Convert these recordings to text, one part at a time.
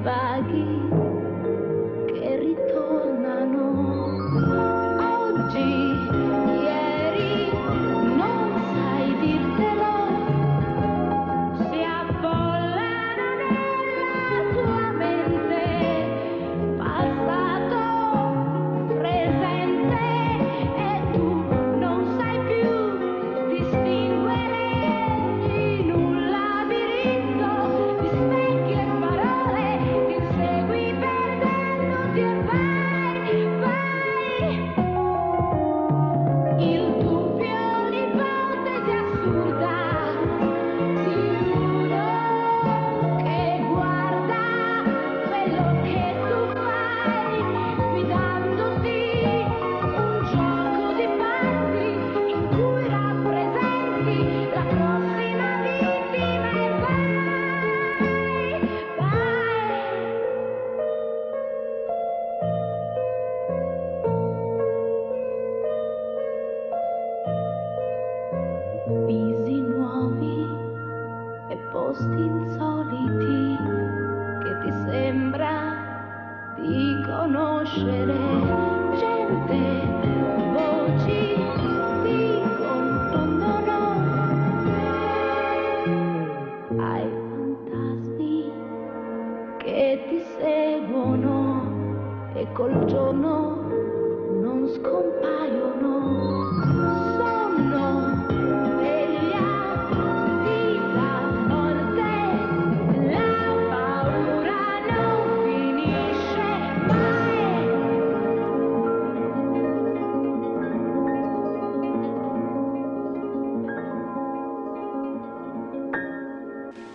vaghi che ritornano. Oggi, ieri, non sai dirtelo, si affollano nella tua mente, passato, presente, e tu non sai più distinguere in un labirinto di specchi e parole, ti insegui perdendoti e vai. Il dubbio, l'ipotesi assurda di uno che guarda quello che tu fai, guidandoti un gioco di parti in cui rappresenti la prossima vittima e vai. Visi nuovi e posti insoliti che ti sembra di conoscere, gente, voci ti confondono. Hai fantasmi che ti seguono e col giorno non scompaiono. Sonno, veglia, vita, morte, la paura non finisce mai.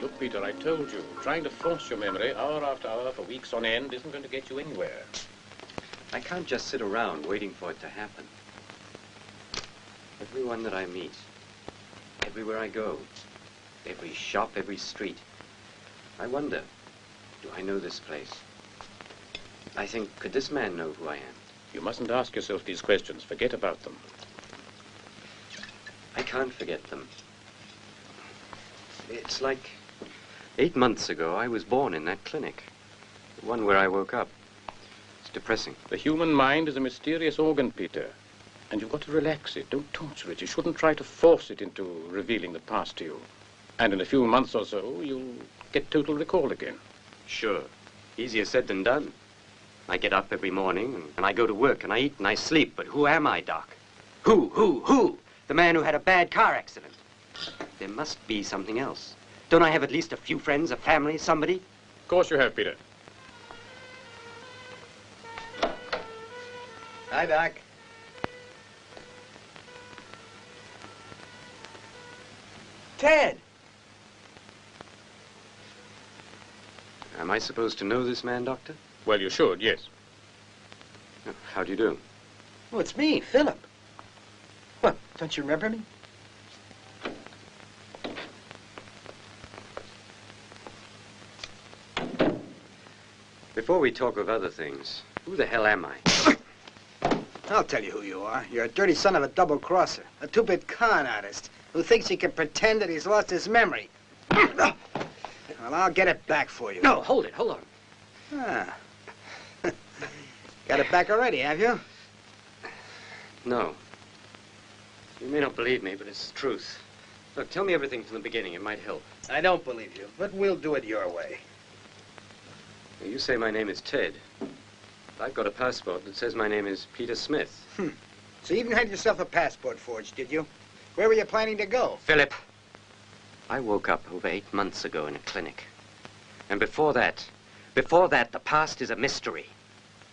Look, Peter, I told you, trying to force your memory hour after hour for weeks on end isn't going to get you anywhere. I can't just sit around waiting for it to happen. Everyone that I meet, everywhere I go, every shop, every street, I wonder, do I know this place? I think, could this man know who I am? You mustn't ask yourself these questions. Forget about them. I can't forget them. It's like 8 months ago, I was born in that clinic. The one where I woke up. It's depressing. The human mind is a mysterious organ, Peter. And you've got to relax it. Don't torture it. You shouldn't try to force it into revealing the past to you. And in a few months or so, you'll get total recall again. Sure. Easier said than done. I get up every morning, and I go to work, and I eat, and I sleep. But who am I, Doc? Who? The man who had a bad car accident. There must be something else. Don't I have at least a few friends, a family, somebody? Of course you have, Peter. Hi, Doc. Ted! Am I supposed to know this man, Doctor? Well, you should, yes. How do you do? Oh, it's me, Philip. What, don't you remember me? Before we talk of other things, who the hell am I? I'll tell you who you are. You're a dirty son of a double-crosser, a two-bit con artist who thinks he can pretend that he's lost his memory. Well, I'll get it back for you. No, hold on. Ah. Got it back already, have you? No. You may not believe me, but it's the truth. Look, tell me everything from the beginning. It might help. I don't believe you, but we'll do it your way. You say my name is Ted. I've got a passport that says my name is Peter Smith. So you even had yourself a passport forged, did you? Where were you planning to go? Philip, I woke up over 8 months ago in a clinic. And before that, the past is a mystery.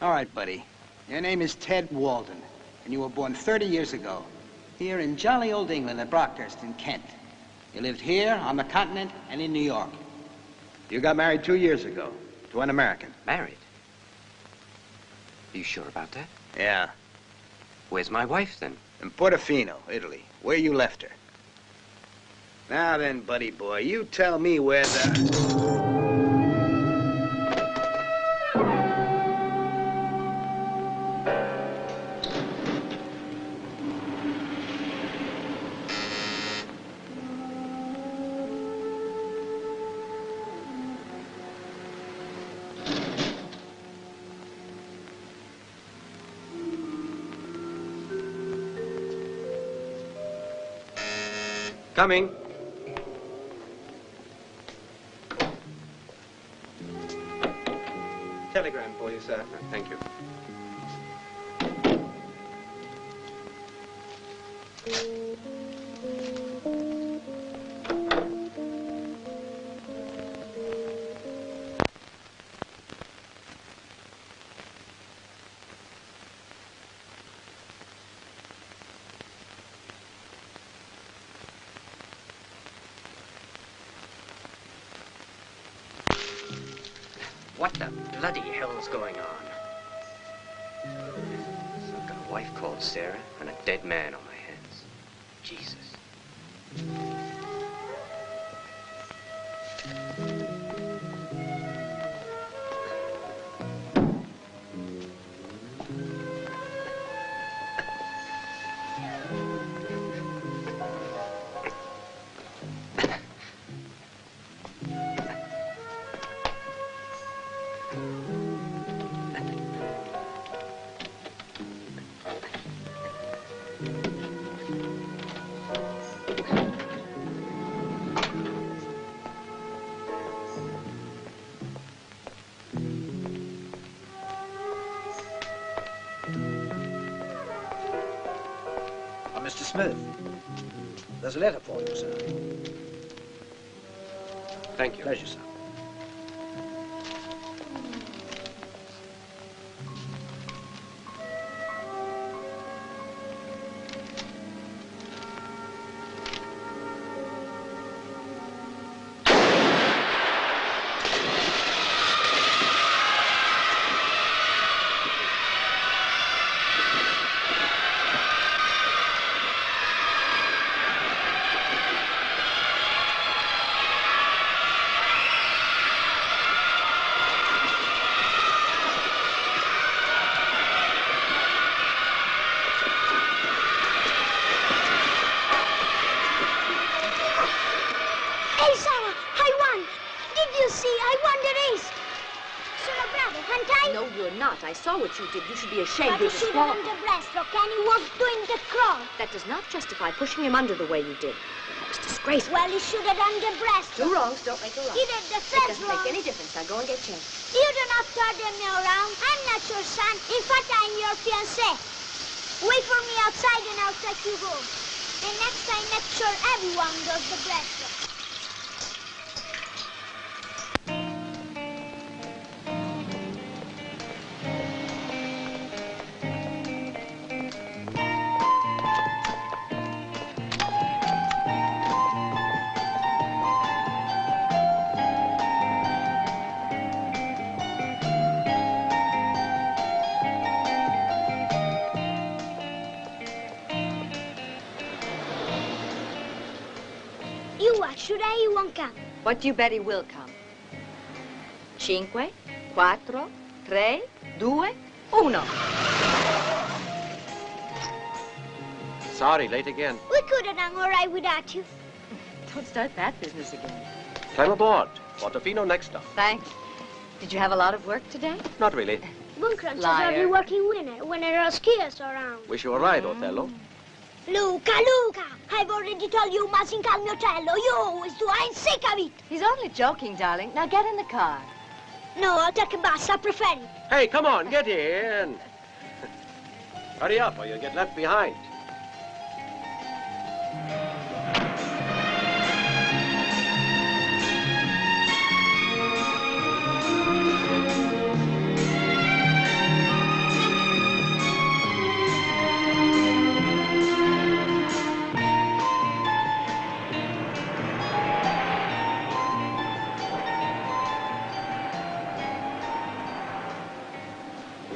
All right, buddy. Your name is Ted Walden, and you were born 30 years ago, here in jolly old England at Brockhurst in Kent. You lived here, on the continent, and in New York. You got married 2 years ago to an American. Married? Are you sure about that? Yeah. Where's my wife, then? In Portofino, Italy, where you left her. Now then, buddy boy, you tell me where the... Coming. Telegram for you, sir. Thank you. What the bloody hell's going on? I've got a wife called Sarah and a dead man on my hands. Jesus. Mr. Smith, there's a letter for you, sir. Thank you. Pleasure, sir. I saw what you did. You should be ashamed. But you should have done the breaststroke and he was doing the crawl. That does not justify pushing him under the way you did. It was disgraceful. Well, he should have done the breaststroke. Two wrongs don't make a right. He did the It first doesn't wrong. make any difference. Now go and get changed. You do not turn me around. I'm not your son. In fact, I'm your fiancé. Wait for me outside and I'll take you home. And next time, make sure everyone does the breaststroke. Should I? He won't come. What do you bet he will come? 5, 4, 3, 2, 1. Sorry, late again. We could have done all right without you. Don't start that business again. Climb aboard. Portofino next stop. Thanks. Did you have a lot of work today? Not really. Bunkran says Liar. I'll be working when there are skiers around. Wish you a ride, Othello. Luca, I've already told you mustn't call me Otello. You always do. I'm sick of it. He's only joking, darling. Now get in the car. No, I'll take a bus. I prefer it. Hey, come on, get in. Hurry up or you'll get left behind.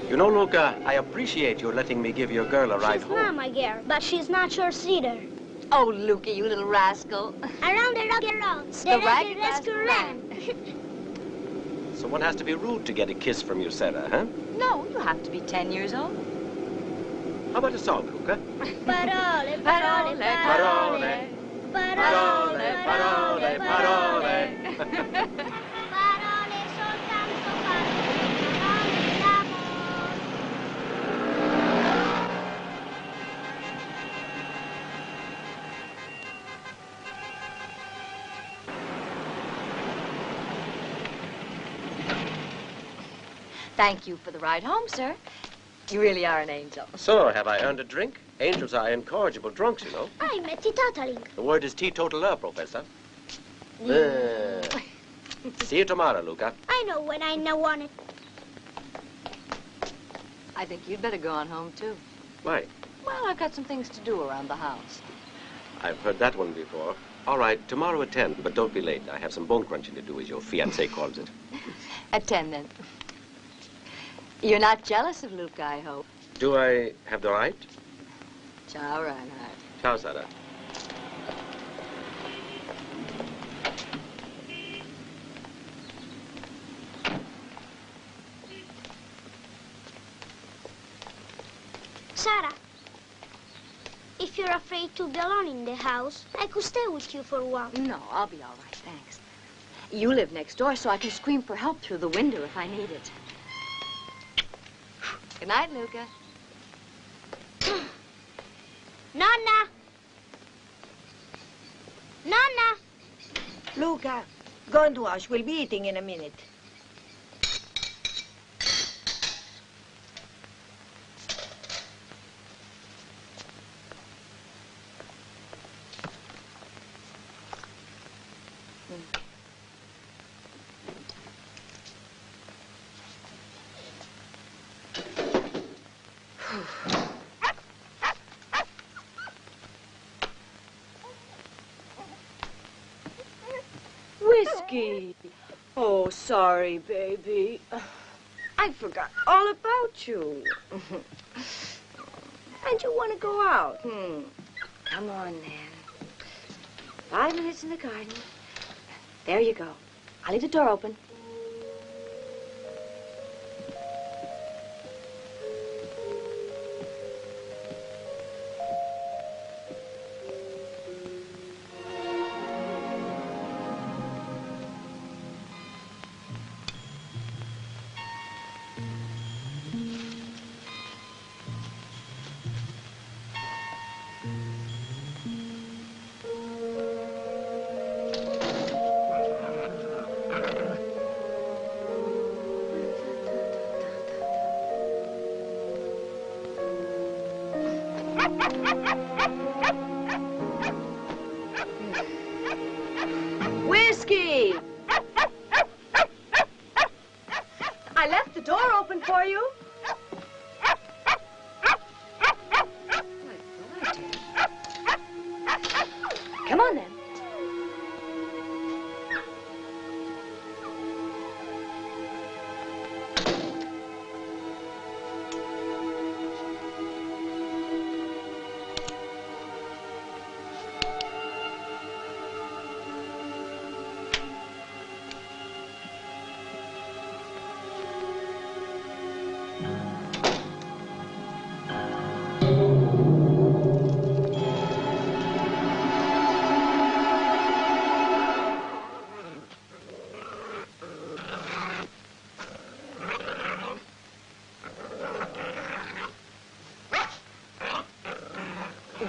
You know, Luca, I appreciate you letting me give your girl a ride She's home. not my girl, but she's not yours either. Oh, Luca, you little rascal. Around the rocky roads, The the ragged rescue ran. Someone has to be rude to get a kiss from you, Sarah, huh? No, you have to be 10 years old. How about a song, Luca? Parole, Parole, Parole. Parole, parole, parole. Parole, soltanto parole d'amore. Thank you for the ride home, sir. You really are an angel. So, have I earned a drink? Angels are incorrigible drunks, you know. I'm a teetotaling. The word is teetotaler, Professor. See you tomorrow, Luca. I know when I know want it. I think you'd better go on home, too. Why? Well, I've got some things to do around the house. I've heard that one before. All right, tomorrow at 10, but don't be late. I have some bone crunching to do, as your fiancé calls it. At 10, then. You're not jealous of Luca, I hope. Do I have the right? Ciao, Reinhard. Ciao, Sarah. Sarah, if you're afraid to be alone in the house, I could stay with you for a while. No, I'll be all right, thanks. You live next door, so I can scream for help through the window if I need it. Good night, Luca. Nonna! Nonna! Luca, go and wash. We'll be eating in a minute. Whiskey. Oh, sorry, baby. I forgot all about you. And you want to go out? Come on, then. 5 minutes in the garden. There you go. I'll leave the door open. Whiskey! I left the door open for you. Come on, then.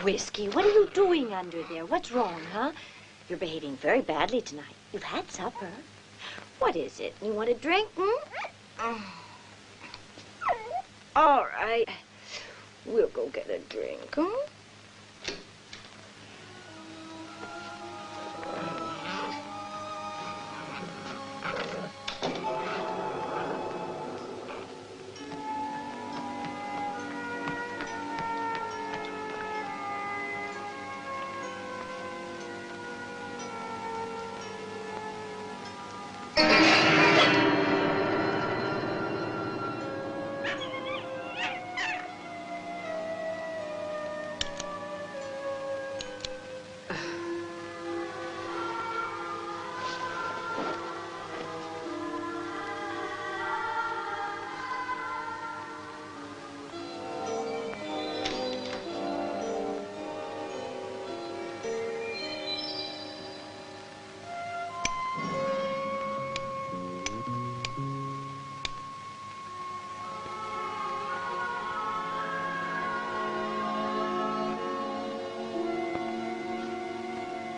Whiskey, what are you doing under there? What's wrong, huh? You're behaving very badly tonight. You've had supper. What is it? You want a drink, All right. We'll go get a drink, huh?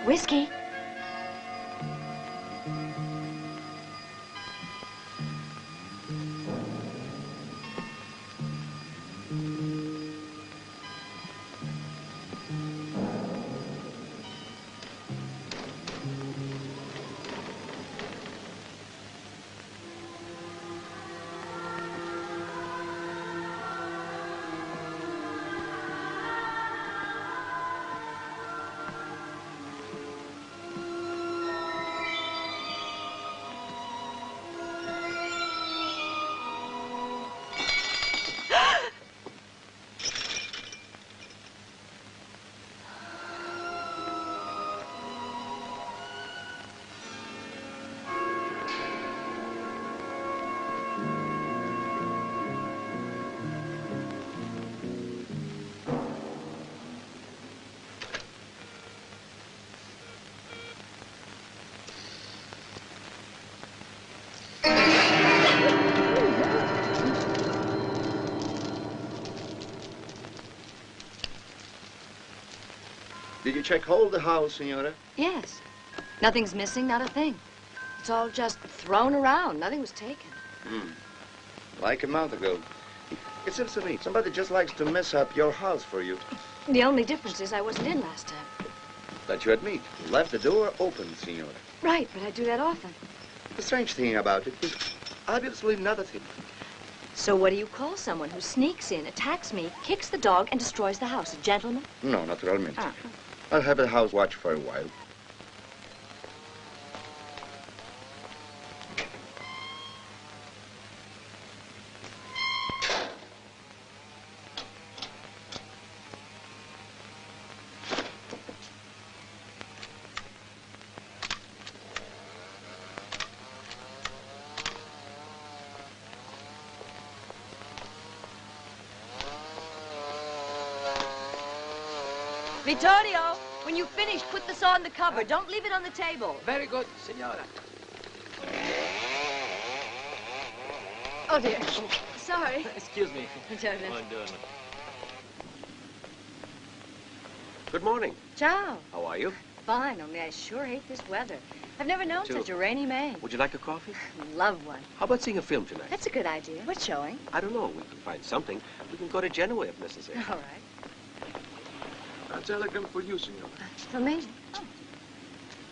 Whiskey. check all the house, Signora? Yes. Nothing's missing, not a thing. It's all just thrown around. Nothing was taken. Like a month ago. It seems to me somebody just likes to mess up your house for you. The only difference is I wasn't in last time. That you admit. You left the door open, Signora. Right, but I do that often. The strange thing about it is obviously not a thief. So what do you call someone who sneaks in, attacks me, kicks the dog, and destroys the house? A gentleman? No, naturalmente. Ah. I'll have the house watch for a while. Vittorio, when you finish, put the saw in the cupboard. Don't leave it on the table. Very good, Signora. Oh, dear. Sorry. Excuse me. Buongiorno. Good morning. Ciao. How are you? Fine, only I sure hate this weather. I've never known Too. such a rainy May. Would you like a coffee? Love one. How about seeing a film tonight? That's a good idea. What's showing? I don't know. We can find something. We can go to Genoa if necessary. All right. A telegram for you, Signora. For me? Oh.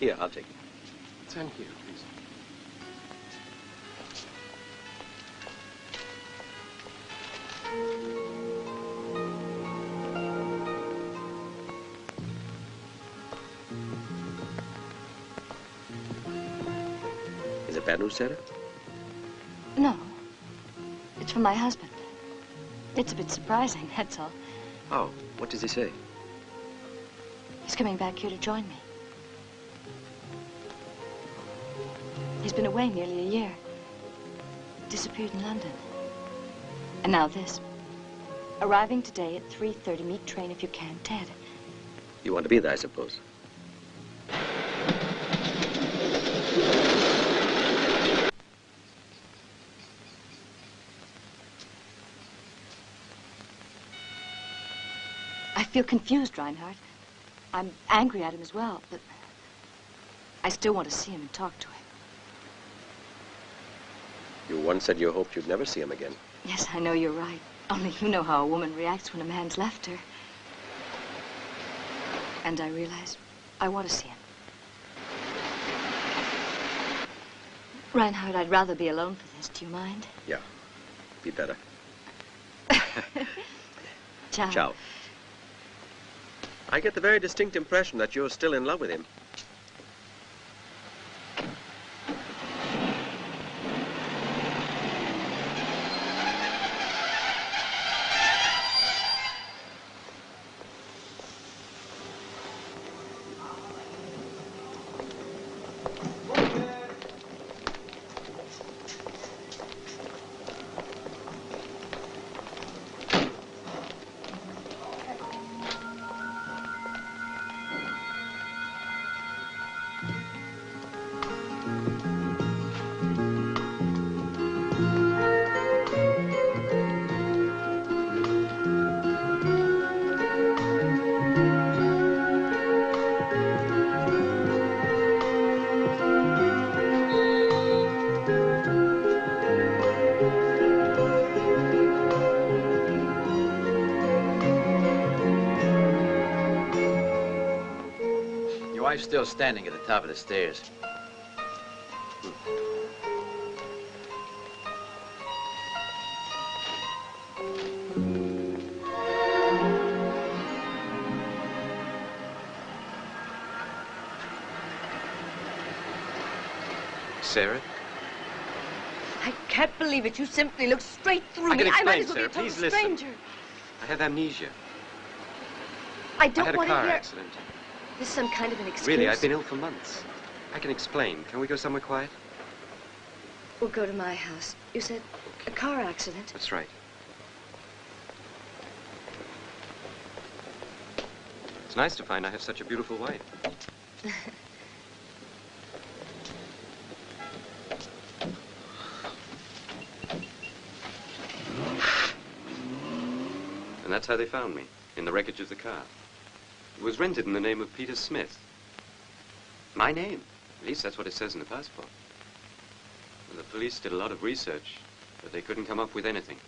Here, I'll take it. Thank you, please. Is it bad news, Santa? No. It's from my husband. It's a bit surprising, that's all. Oh, what does he say? He's coming back here to join me. He's been away nearly a year. Disappeared in London. And now this. Arriving today at 3:30. Meet train if you can. Ted. You want to be there, I suppose. I feel confused, Reinhardt. I'm angry at him as well, but I still want to see him and talk to him. You once said you hoped you'd never see him again. Yes, I know you're right. Only you know how a woman reacts when a man's left her. And I realize I want to see him. Reinhardt, I'd rather be alone for this. Do you mind? Yeah, be better. Ciao. Ciao. I get the very distinct impression that you're still in love with him. Wife's still standing at the top of the stairs. Sarah? I can't believe it. You simply looked straight through I can me. I might explain, as well be a Sarah. total Please listen. stranger. I have amnesia. I I don't had a want to car hear. accident. This is some kind of an excuse. Really, I've been ill for months. I can explain. Can we go somewhere quiet? We'll go to my house. You said a car accident. That's right. It's nice to find I have such a beautiful wife. And that's how they found me, in the wreckage of the car. It was rented in the name of Peter Smith. My name. At least that's what it says in the passport. Well, the police did a lot of research, but they couldn't come up with anything.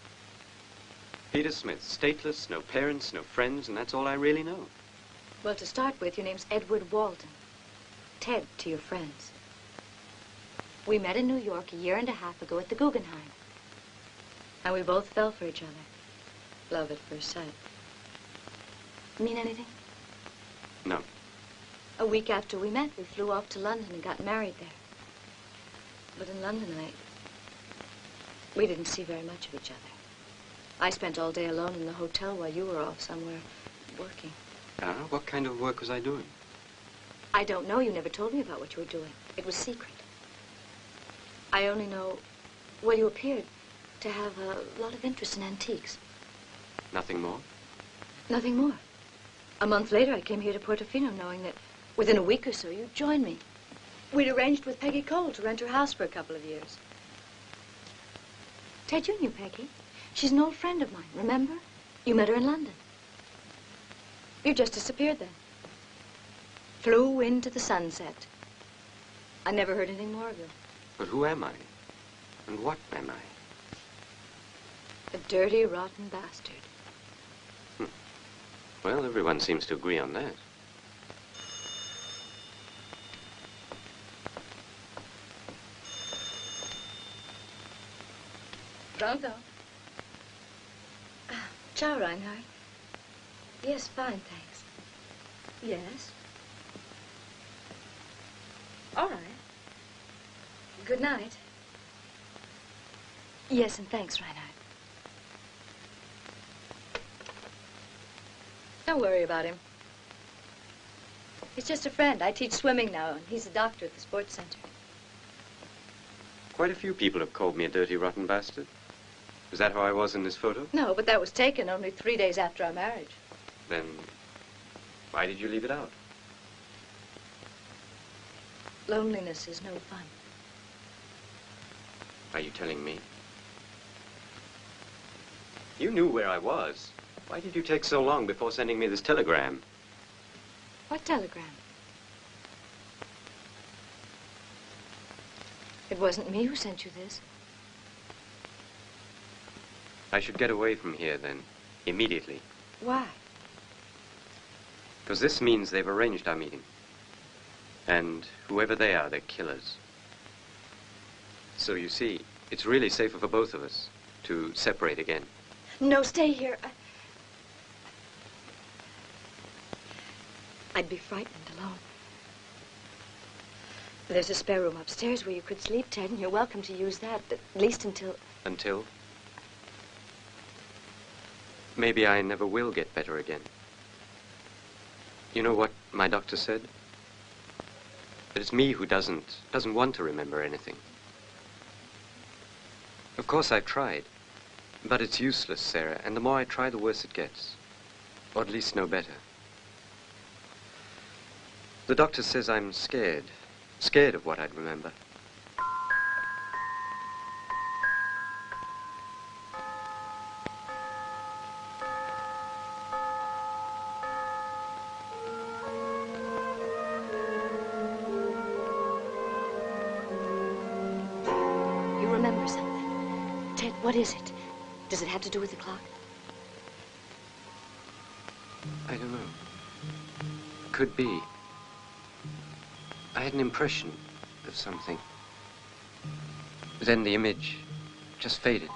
Peter Smith, stateless, no parents, no friends, and that's all I really know. Well, to start with, your name's Edward Walden. Ted to your friends. We met in New York a year and a half ago at the Guggenheim. And we both fell for each other. Love at first sight. Mean anything? No. A week after we met, we flew off to London and got married there. But in London, we didn't see very much of each other. I spent all day alone in the hotel while you were off somewhere working. What kind of work was I doing? I don't know. You never told me about what you were doing. It was secret. I only know, well, you appeared to have a lot of interest in antiques. Nothing more? Nothing more. A month later, I came here to Portofino knowing that within a week or so, you'd join me. We'd arranged with Peggy Cole to rent her house for a couple of years. Ted, you knew Peggy. She's an old friend of mine, remember? You met her in London. You just disappeared then. Flew into the sunset. I never heard anything more of you. But who am I? And what am I? A dirty, rotten bastard. Well, everyone seems to agree on that. Pronto? Ciao, Reinhard. Yes, fine, thanks. Yes? All right. Good night. Yes, and thanks, Reinhard. Don't worry about him. He's just a friend. I teach swimming now, and he's a doctor at the sports center. Quite a few people have called me a dirty, rotten bastard. Is that how I was in this photo? No, but that was taken only 3 days after our marriage. Then why did you leave it out? Loneliness is no fun. Are you telling me? You knew where I was. Why did you take so long before sending me this telegram? What telegram? It wasn't me who sent you this. I should get away from here then, immediately. Why? Because this means they've arranged our meeting. And whoever they are, they're killers. So you see, it's really safer for both of us to separate again. No, stay here. I'd be frightened alone. There's a spare room upstairs where you could sleep, Ted, and you're welcome to use that, at least until... Until? Maybe I never will get better again. You know what my doctor said? That it's me who doesn't want to remember anything. Of course I've tried, but it's useless, Sarah, and the more I try, the worse it gets. Or at least no better. The doctor says I'm scared of what I'd remember. You remember something. Ted, what is it? Does it have to do with the clock? I don't know. Could be. I had an impression of something. Then the image just faded.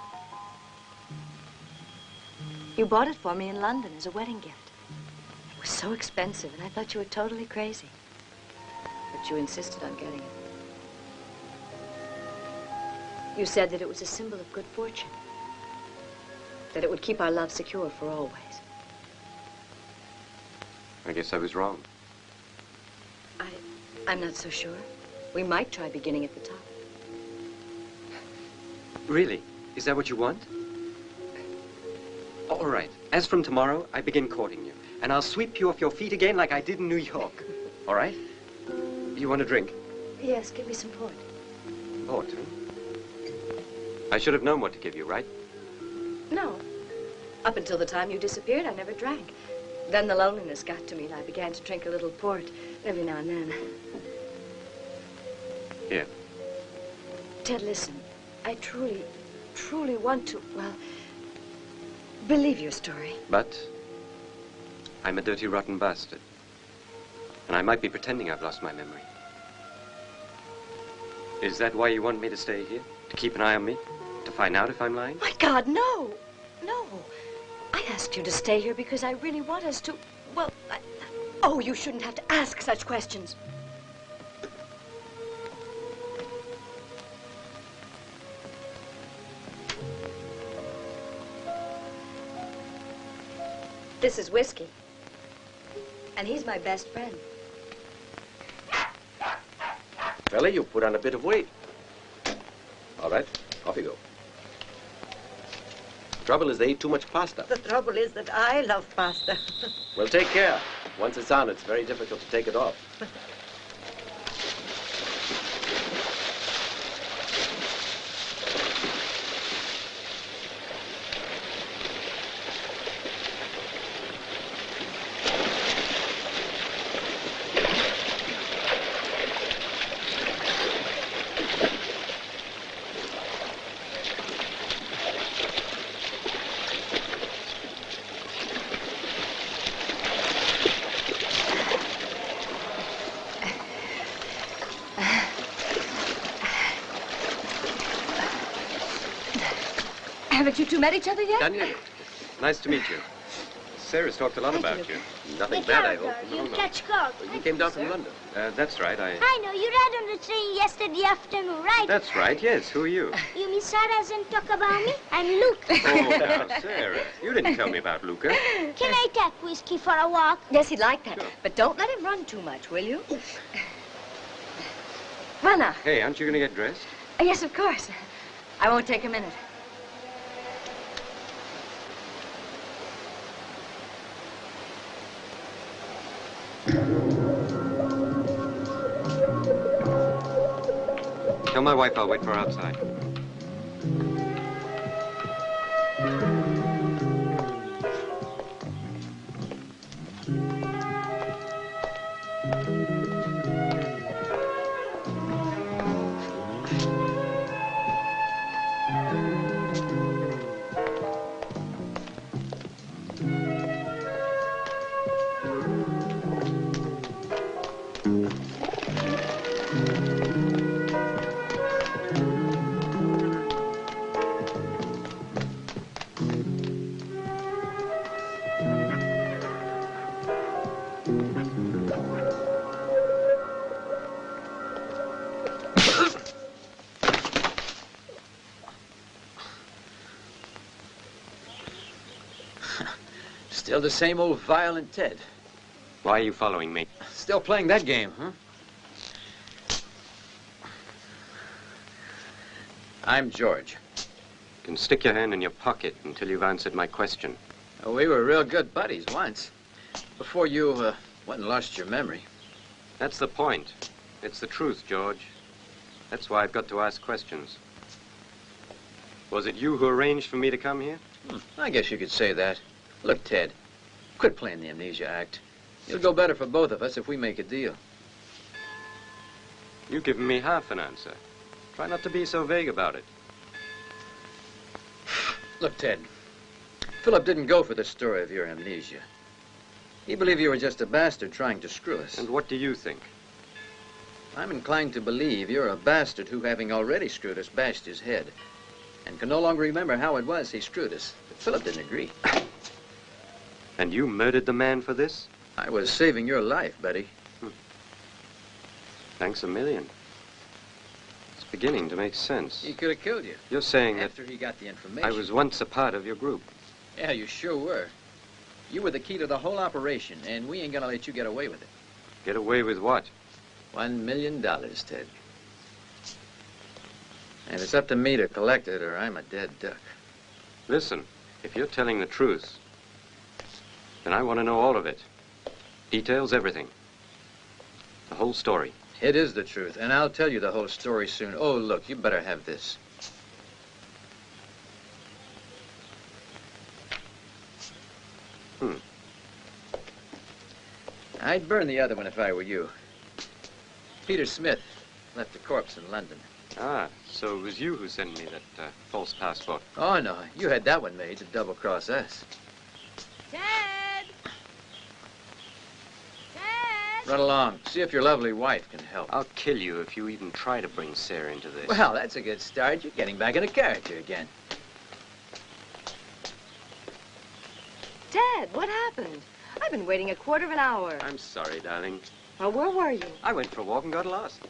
You bought it for me in London as a wedding gift. It was so expensive, and I thought you were totally crazy. But you insisted on getting it. You said that it was a symbol of good fortune. That it would keep our love secure for always. I guess I was wrong. I'm not so sure. We might try beginning at the top. Really? Is that what you want? All right. As from tomorrow, I begin courting you. And I'll sweep you off your feet again like I did in New York. All right? You want a drink? Yes, give me some port. Port, huh? I should have known what to give you, right? No. Up until the time you disappeared, I never drank. Then the loneliness got to me, and I began to drink a little port every now and then. Here. Ted, listen. I truly, truly want to, well, believe your story. But I'm a dirty, rotten bastard. And I might be pretending I've lost my memory. Is that why you want me to stay here? To keep an eye on me? To find out if I'm lying? My God, no. No. I asked you to stay here because I really want us to, well, oh, you shouldn't have to ask such questions. This is whiskey. And he's my best friend. Fella, you put on a bit of weight. All right, off you go. Trouble is they eat too much pasta. The trouble is that I love pasta. Well, take care. Once it's on, it's very difficult to take it off. Haven't you two met each other yet? Daniel, nice to meet you. Sarah's talked a lot about you. Nothing bad, I hope. You catch cold. You came down from London. That's right, I know. You read on the train yesterday afternoon, right? That's right, yes. Who are you? You mean Sarah doesn't talk about me? I'm Luke. Oh, now, Sarah. You didn't tell me about Luca. Can I take whiskey for a walk? Yes, he'd like that. Sure. But don't let him run too much, will you? Well, now. Hey, aren't you going to get dressed? Yes, of course. I won't take a minute. Tell my wife I'll wait for her outside. Still the same old violent Ted. Why are you following me? Still playing that game, huh? I'm George. You can stick your hand in your pocket until you've answered my question. We were real good buddies once. Before you went and lost your memory. That's the point. It's the truth, George. That's why I've got to ask questions. Was it you who arranged for me to come here? I guess you could say that. Look, Ted, quit playing the amnesia act. It'll go better for both of us if we make a deal. You've given me half an answer. Try not to be so vague about it. Look, Ted, Philip didn't go for the story of your amnesia. He believed you were just a bastard trying to screw us. And what do you think? I'm inclined to believe you're a bastard who, having already screwed us, bashed his head and can no longer remember how it was he screwed us. But Philip didn't agree. And you murdered the man for this? I was saving your life, buddy. Thanks a million. It's beginning to make sense. He could have killed you. You're saying that after he got the information. I was once a part of your group. Yeah, you sure were. You were the key to the whole operation, and we ain't gonna let you get away with it. Get away with what? $1 million, Ted. And it's up to me to collect it, or I'm a dead duck. Listen, if you're telling the truth, then I want to know all of it. Details, everything. The whole story. It is the truth, and I'll tell you the whole story soon. Oh, look, you better have this. I'd burn the other one if I were you. Peter Smith left a corpse in London. Ah, so it was you who sent me that false passport. Oh, no. You had that one made to double-cross us. Ted! Run along. See if your lovely wife can help. I'll kill you if you even try to bring Sarah into this. Well, that's a good start. You're getting back into character again. Ted, what happened? I've been waiting a quarter of an hour. I'm sorry, darling. Well, where were you? I went for a walk and got lost.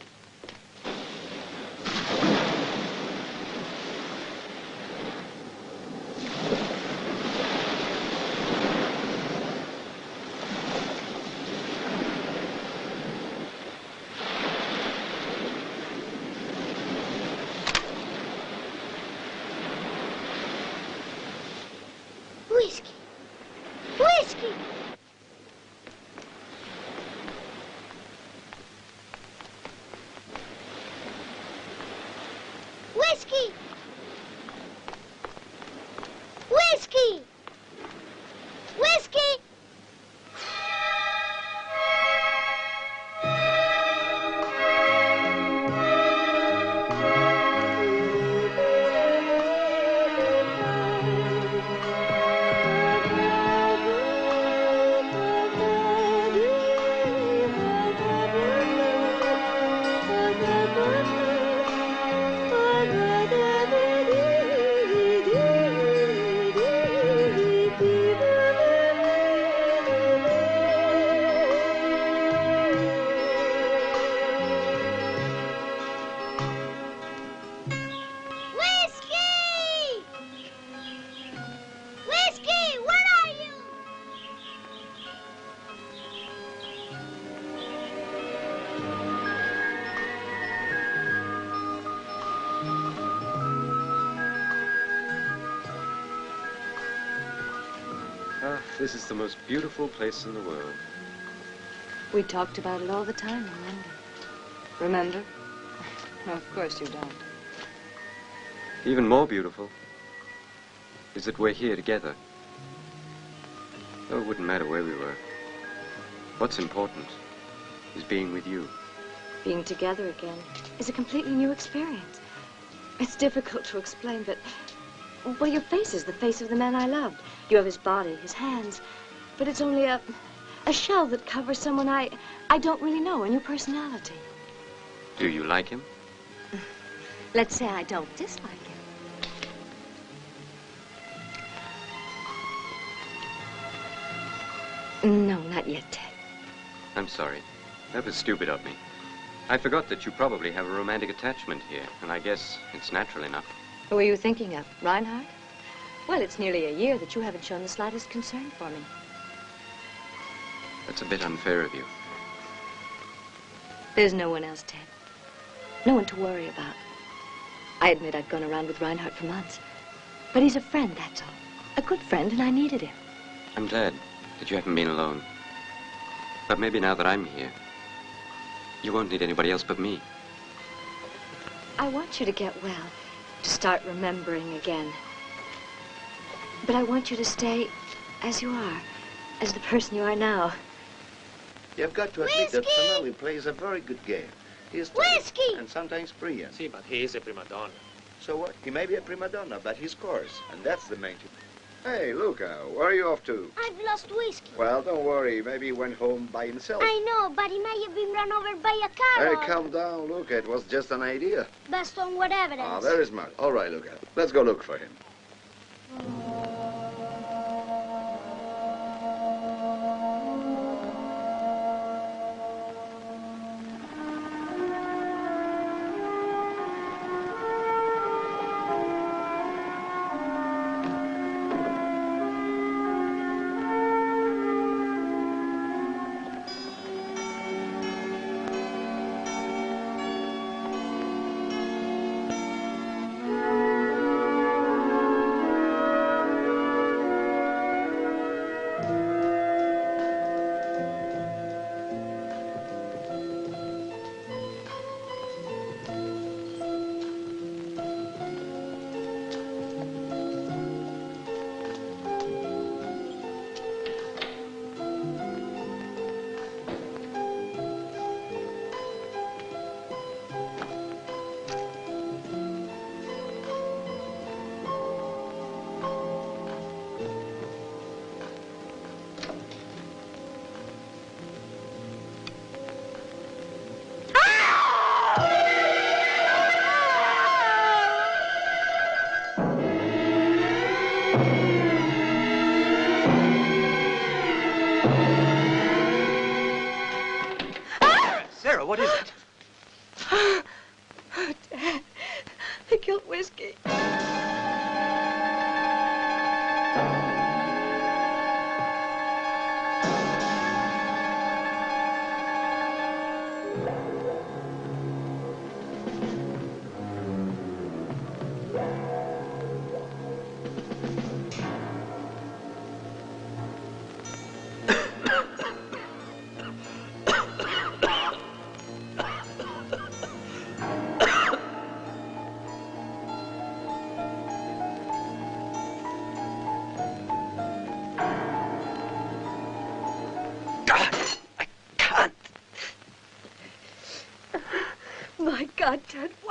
Whiskey. Whiskey! Whiskey! Whiskey! Whiskey! Ah, this is the most beautiful place in the world. We talked about it all the time in London. Remember? No, of course you don't. Even more beautiful is that we're here together. Oh, it wouldn't matter where we were. What's important is being with you. Being together again is a completely new experience. It's difficult to explain, but... Well, your face is the face of the man I loved. You have his body, his hands. But it's only a shell that covers someone I don't really know, and your personality. Do you like him? Let's say I don't dislike him. No, not yet, Ted. I'm sorry. That was stupid of me. I forgot that you probably have a romantic attachment here, and I guess it's natural enough. Who are you thinking of, Reinhardt? Well, it's nearly a year that you haven't shown the slightest concern for me. That's a bit unfair of you. There's no one else, Ted. No one to worry about. I admit I've gone around with Reinhardt for months. But he's a friend, that's all. A good friend, and I needed him. I'm glad that you haven't been alone. But maybe now that I'm here, you won't need anybody else but me. I want you to get well, to start remembering again. But I want you to stay as you are, as the person you are now. You've got to admit that Tonelli plays a very good game. He's Whiskey! and sometimes brilliant. See, but he is a prima donna. So what? He may be a prima donna, but he scores, and that's the main thing. Hey, Luca, where are you off to? I've lost Whiskey. Well, don't worry. Maybe he went home by himself. I know, but he may have been run over by a car. Hey, or... calm down, Luca. It was just an idea. Based on what evidence? Oh, very smart. All right, Luca. Let's go look for him.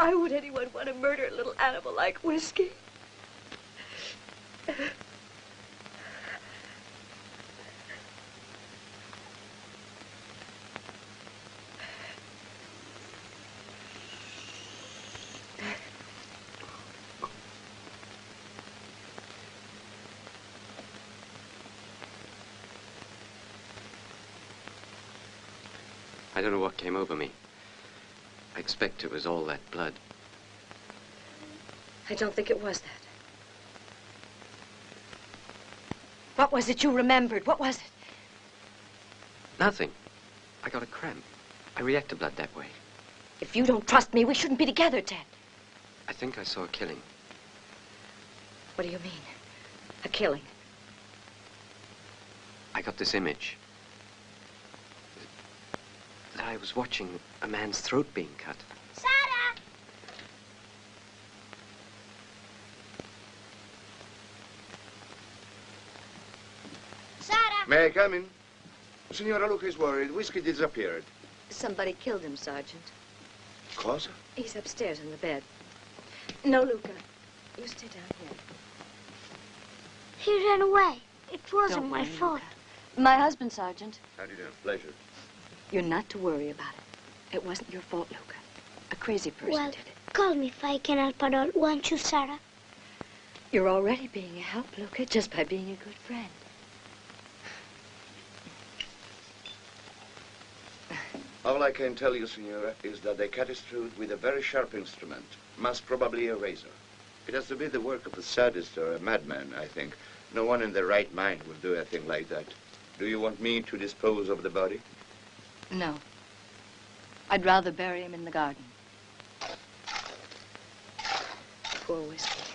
Why would anyone want to murder a little animal like Whiskey? I don't know what came over me. I expect it was all that blood. I don't think it was that. What was it you remembered? What was it? Nothing. I got a cramp. I react to blood that way. If you don't trust me, we shouldn't be together, Ted. I think I saw a killing. What do you mean? A killing? I got this image. That I was watching a man's throat being cut. Sarah! Sarah! May I come in? Signora Luca is worried. Whiskey disappeared. Somebody killed him, Sergeant. Cosa? He's upstairs in the bed. No, Luca. You stay down here. He ran away. It wasn't Don't my worry, fault. Luca. My husband, Sergeant. How do you do? Pleasure. You're not to worry about it. It wasn't your fault, Luca. A crazy person Well, did it. call me if I can help at all, won't you, Sarah? You're already being a help, Luca, just by being a good friend. All I can tell you, Signora, is that they cut his throat with a very sharp instrument, most probably a razor. It has to be the work of a sadist or a madman, I think. No one in their right mind would do a thing like that. Do you want me to dispose of the body? No. I'd rather bury him in the garden. Poor Whiskey.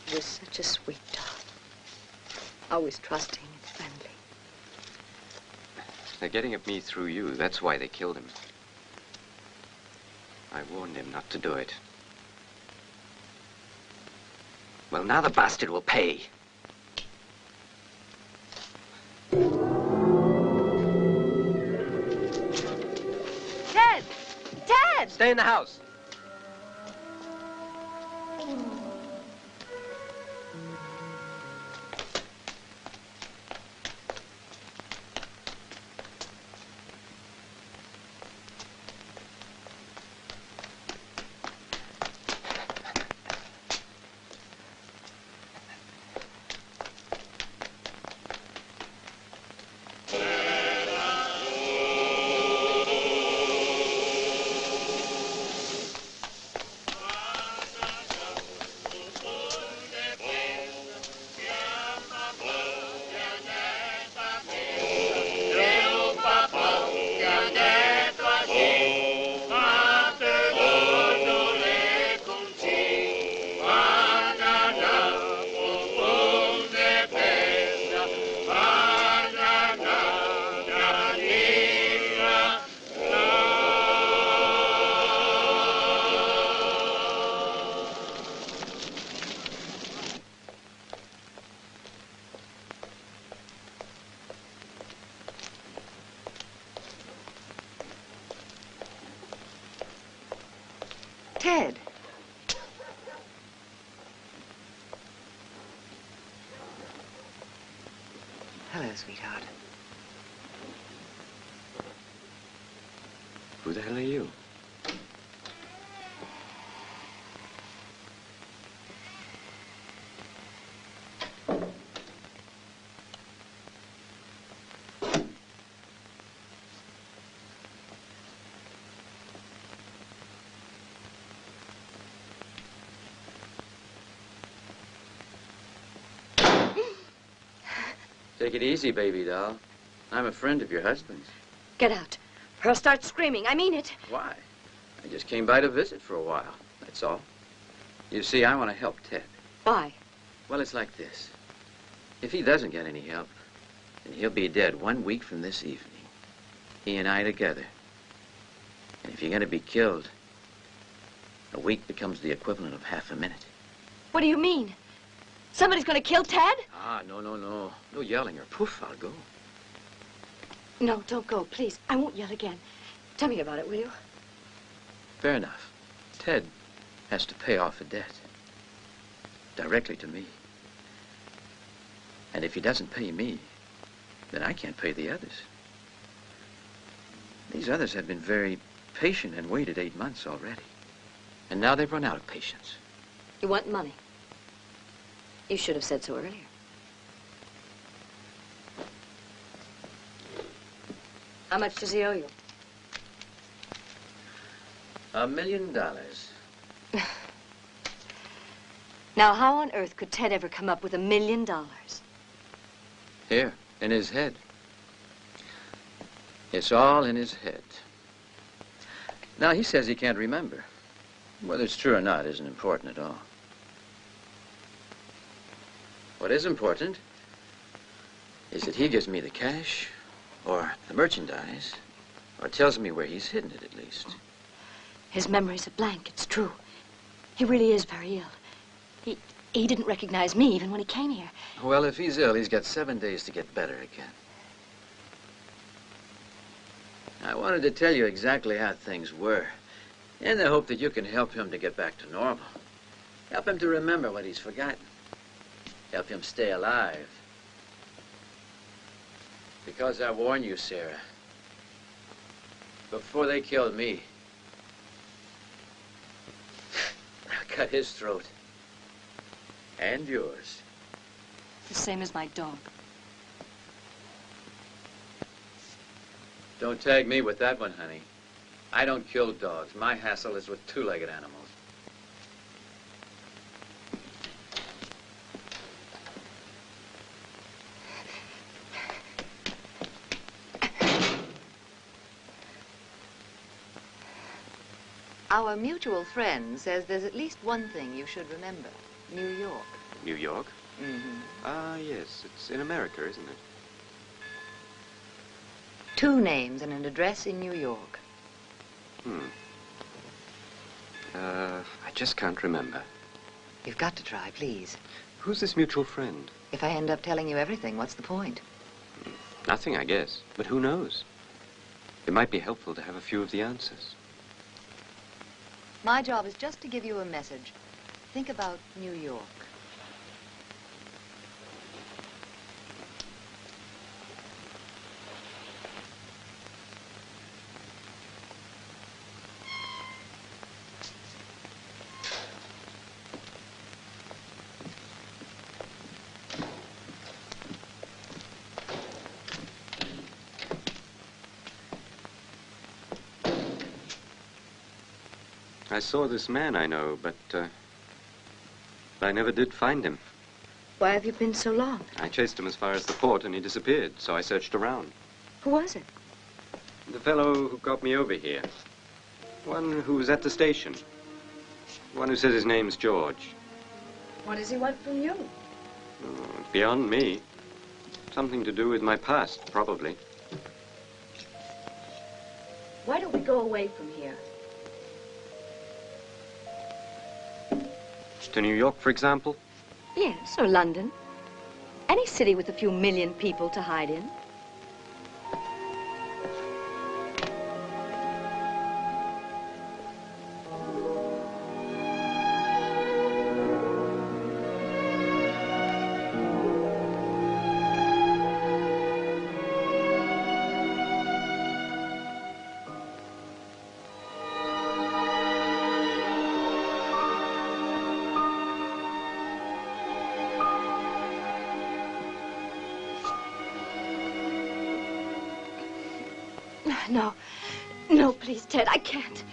He was such a sweet dog. Always trusting and friendly. They're getting at me through you. That's why they killed him. I warned him not to do it. Well, now the bastard will pay. Ted! Ted! Stay in the house. Ted. Hello, sweetheart. Who the hell are you? Take it easy, baby doll. I'm a friend of your husband's. Get out, or I'll start screaming. I mean it. Why? I just came by to visit for a while, that's all. You see, I want to help Ted. Why? Well, it's like this. If he doesn't get any help, then he'll be dead 1 week from this evening. He and I together. And if you're going to be killed, a week becomes the equivalent of half a minute. What do you mean? Somebody's going to kill Ted? Ah, no. No yelling or poof, I'll go. No, don't go, please. I won't yell again. Tell me about it, will you? Fair enough. Ted has to pay off a debt. Directly to me. And if he doesn't pay me, then I can't pay the others. These others have been very patient and waited 8 months already. And now they've run out of patience. You want money. You should have said so earlier. How much does he owe you? $1 million. Now, how on earth could Ted ever come up with $1 million? Here, in his head. It's all in his head. Now, he says he can't remember. Whether it's true or not isn't important at all. What is important is that he gives me the cash, or the merchandise, or tells me where he's hidden it, at least. His memory's a blank, it's true. He really is very ill. He didn't recognize me even when he came here. Well, if he's ill, he's got 7 days to get better again. I wanted to tell you exactly how things were, in the hope that you can help him to get back to normal. Help him to remember what he's forgotten. Help him stay alive. Because I warn you, Sarah, before they killed me, I cut his throat. And yours. The same as my dog. Don't tag me with that one, honey. I don't kill dogs. My hassle is with two-legged animals. Our mutual friend says there's at least one thing you should remember. New York. New York? Mm-hmm. Ah, yes. It's in America, isn't it? 2 names and an address in New York. I just can't remember. You've got to try, please. Who's this mutual friend? If I end up telling you everything, what's the point? Nothing, I guess. But who knows? It might be helpful to have a few of the answers. My job is just to give you a message. Think about New York. I saw this man I know, but I never did find him. Why have you been so long? I chased him as far as the port and he disappeared, so I searched around. Who was it? The fellow who got me over here. One who was at the station. One who says his name's George. What does he want from you? Oh, it's beyond me. Something to do with my past, probably. Why don't we go away from here? To New York, for example? Yes, or London. Any city with a few million people to hide in. No. No, please, Ted, I can't.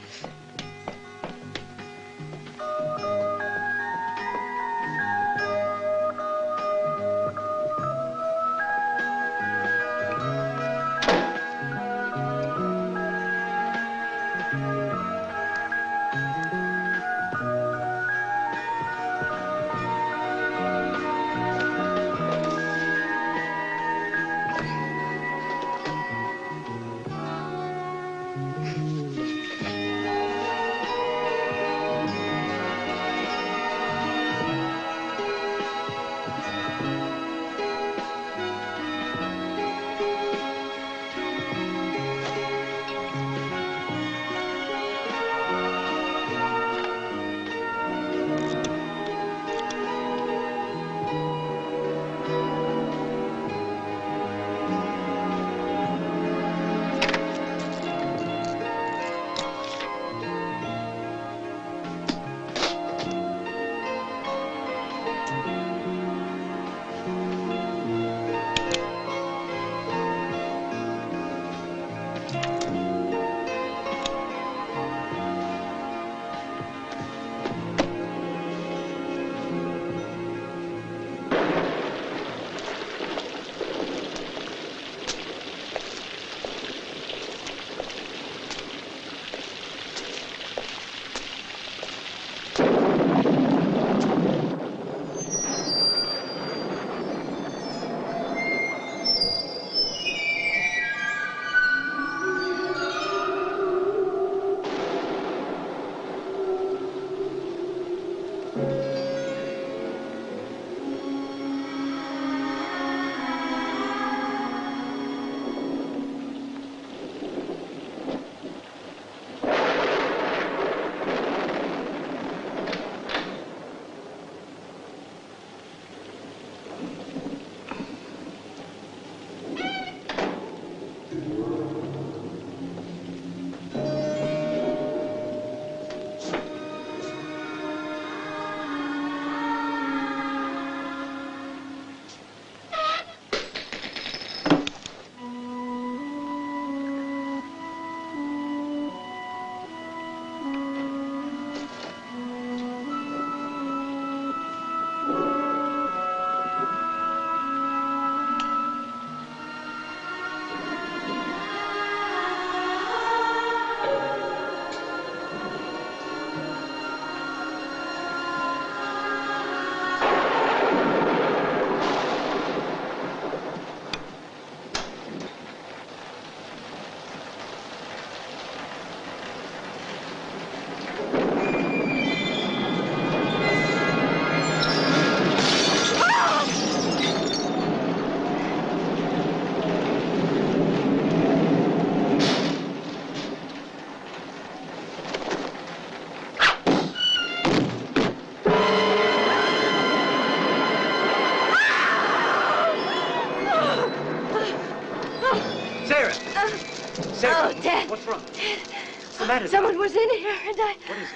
What's wrong? What's the matter? Someone was in here, and I... What is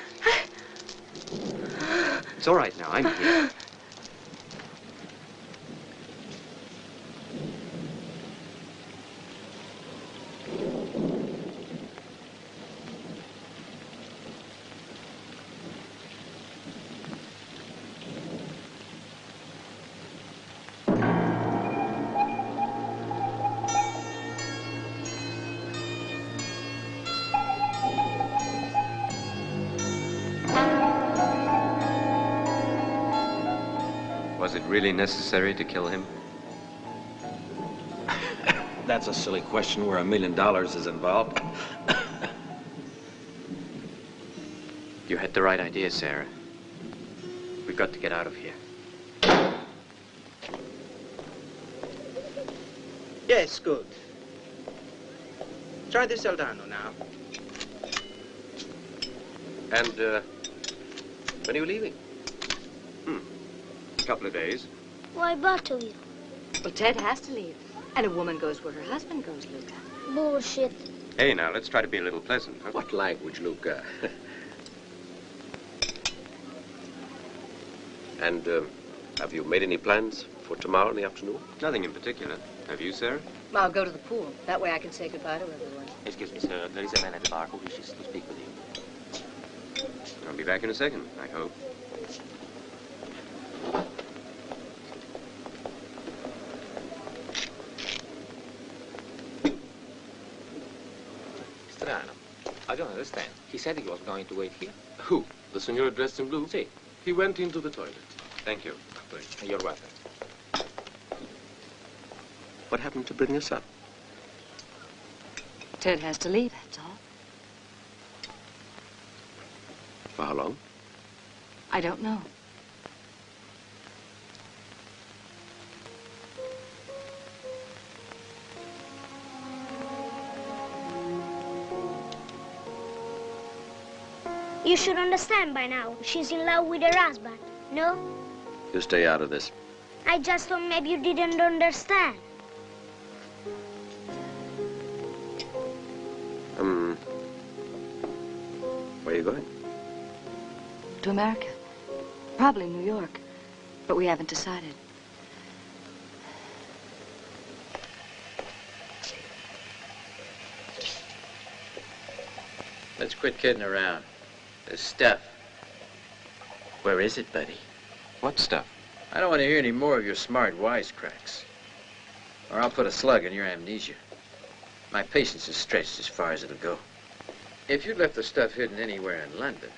it? It's all right now. I'm here. Was it really necessary to kill him? That's a silly question where $1 million is involved. You had the right idea, Sarah. We've got to get out of here. Yes, good. Try the Soldano now. And, when are you leaving? A couple of days. Why both of you? Well, Ted has to leave. And a woman goes where her husband goes, Luca. Bullshit. Hey, now, let's try to be a little pleasant, huh? What language, Luca? And, have you made any plans for tomorrow in the afternoon? Nothing in particular. Have you, Sarah? I'll go to the pool. That way I can say goodbye to everyone. Excuse me, sir. There is a man at the bar who wishes to speak with you. I'll be back in a second, I hope. Strano. I don't understand. He said he was going to wait here. Who? The signor dressed in blue? Si. He went into the toilet. Thank you. You're welcome. What happened to bring us up? Ted has to leave, that's all. For how long? I don't know. You should understand by now. She's in love with her husband. No? You stay out of this. I just thought maybe you didn't understand. Where are you going? To America. Probably New York. But we haven't decided. Let's quit kidding around. There's stuff. Where is it, buddy? What stuff? I don't want to hear any more of your smart wisecracks. Or I'll put a slug in your amnesia. My patience is stretched as far as it'll go. If you'd left the stuff hidden anywhere in London,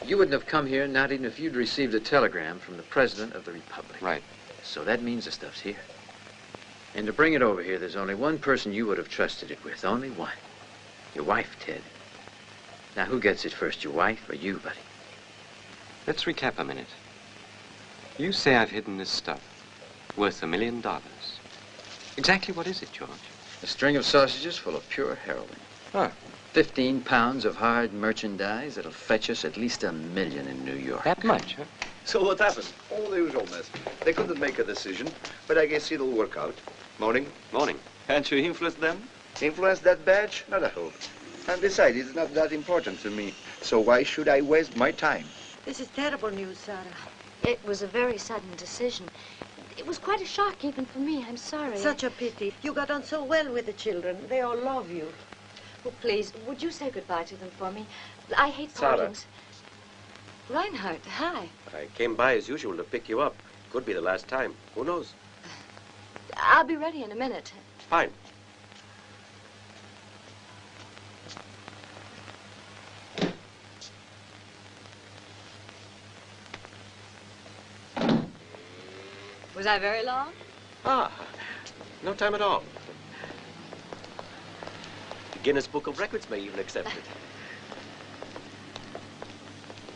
you wouldn't have come here, not even if you'd received a telegram from the President of the Republic. Right. So that means the stuff's here. And to bring it over here, there's only one person you would have trusted it with. Only one. Your wife, Ted. Now, who gets it first, your wife or you, buddy? Let's recap a minute. You say I've hidden this stuff worth $1 million. Exactly what is it, George? A string of sausages full of pure heroin. Huh. 15 pounds of hard merchandise that'll fetch us at least $1 million in New York. That much, huh? So what happened? All the usual mess. They couldn't make a decision, but I guess it'll work out. Morning. Morning. Can't you influence them? Influence that badge? Not a hope. And besides, it's not that important to me. So why should I waste my time? This is terrible news, Sarah. It was a very sudden decision. It was quite a shock even for me. I'm sorry. Such a pity. You got on so well with the children. They all love you. Oh, please, would you say goodbye to them for me? I hate Sarah. partings. Reinhardt, hi. I came by as usual to pick you up. Could be the last time. Who knows? I'll be ready in a minute. Fine. Was I very long? Ah, no time at all. The Guinness Book of Records may even accept it.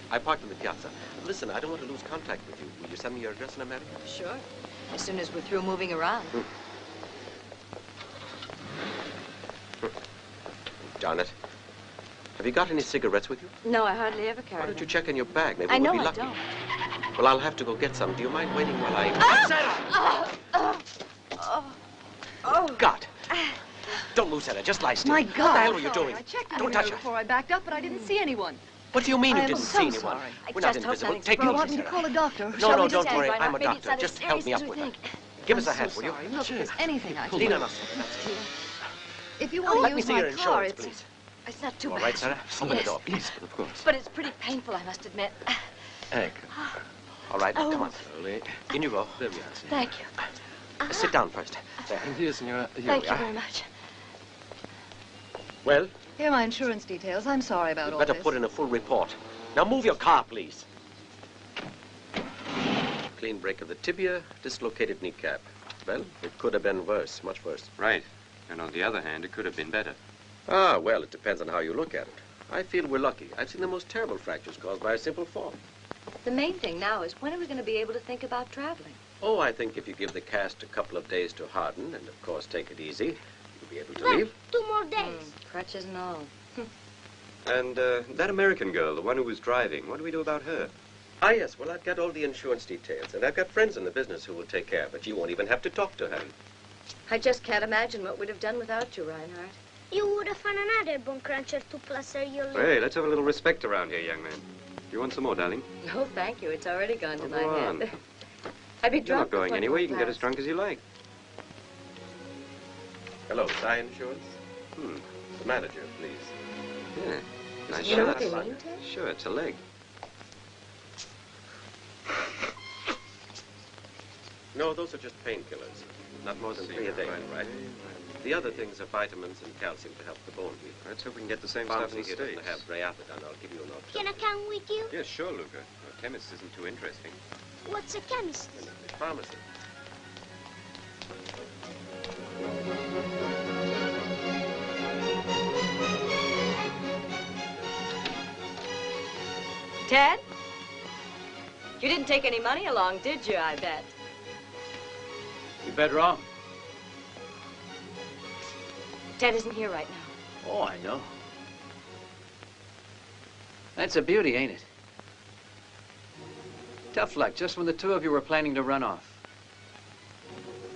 I parked in the piazza. Listen, I don't want to lose contact with you. Will you send me your address in America? Sure. As soon as we're through moving around. Darn it. Have you got any cigarettes with you? No, I hardly ever carry Why don't you them. check in your bag? Maybe I know we'll be I lucky. don't. Well, I'll have to go get some. Do you mind waiting while I... Oh, God! Don't move, Senta. Just lie still. My What God. the hell are you doing? I checked the Don't mirror touch her. before I backed up, but I didn't see anyone. What do you mean I you am didn't so see anyone? sorry. We're not just hope invisible. nothing's Take Do you it want easy, me to Senta. call a doctor? No, Shall no, we don't just worry. Right now, I'm a maybe it's doctor. not as Just help serious me as up we with her. think. Give I'm us a so hand, will you? sorry. Look, if there's anything I can Lean do. on us. That's it. If you Oh, want let to me use see my your car, insurance, it's... please. It's not too All bad. right, Senta. Open the door, please. Of course. But it's pretty painful, I must admit. Egg. All right, Oh. come on. Slowly. In you go. There we are, senor. Thank you. Sit down first. There. Here, senora. Here Thank we you are. very much. Well, Here are my insurance details. I'm sorry about you'd all better this. put in a full report. Now move your car, please. Clean break of the tibia, dislocated kneecap. Well, it could have been worse, much worse. Right. And on the other hand, it could have been better. Ah, well, it depends on how you look at it. I feel we're lucky. I've seen the most terrible fractures caused by a simple fall. The main thing now is when are we going to be able to think about traveling? Oh, I think if you give the cast a couple of days to harden, and of course take it easy, you'll be able to Then, leave. 2 more days. Crutches and all. And that American girl, the one who was driving, what do we do about her? Ah, yes, well, I've got all the insurance details, and I've got friends in the business who will take care of it. You won't even have to talk to her. I just can't imagine what we'd have done without you, Reinhardt. You would have found another bone cruncher to plaster your lip. Hey, let's have a little respect around here, young man. Do you want some more, darling? No, thank you. It's already gone to Oh, my go head. on. I'd be You're drunk not going before anywhere. You one can get as glass. drunk as you like. Hello, Thai Insurance? Hmm. The manager, please. Yeah. Nice You know shot. what they mean, Ted? Sure, it's a leg. No, those are just painkillers. Not more than 3 a day, right? The other things are vitamins and calcium to help the bone heal. Let's hope we can get the same stuff in Pharmacy the here doesn't States. have Breathodon. I'll give you an option. Can I come with you? Yeah, sure, Luca. A chemist isn't too interesting. What's a chemist? Pharmacy. Ted? You didn't take any money along, did you, I bet? You bet wrong. Ted isn't here right now. Oh, I know. That's a beauty, ain't it? Tough luck, just when the two of you were planning to run off.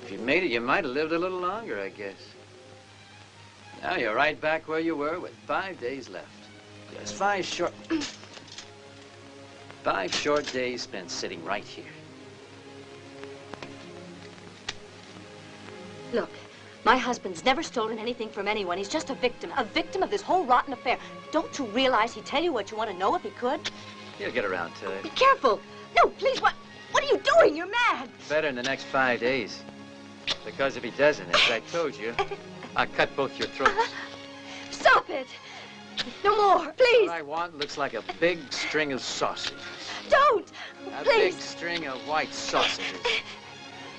If you'd made it, you might have lived a little longer, I guess. Now you're right back where you were with 5 days left. Just 5 short... 5 short days spent sitting right here. Look, my husband's never stolen anything from anyone. He's just a victim of this whole rotten affair. Don't you realize he'd tell you what you want to know if he could? He'll get around to it. Be careful. No, please, what are you doing? You're mad. Better in the next 5 days. Because if he doesn't, as I told you, I'll cut both your throats. Stop it. No more, please. What I want looks like a big string of sausages. Don't. A Please. big string of white sausages.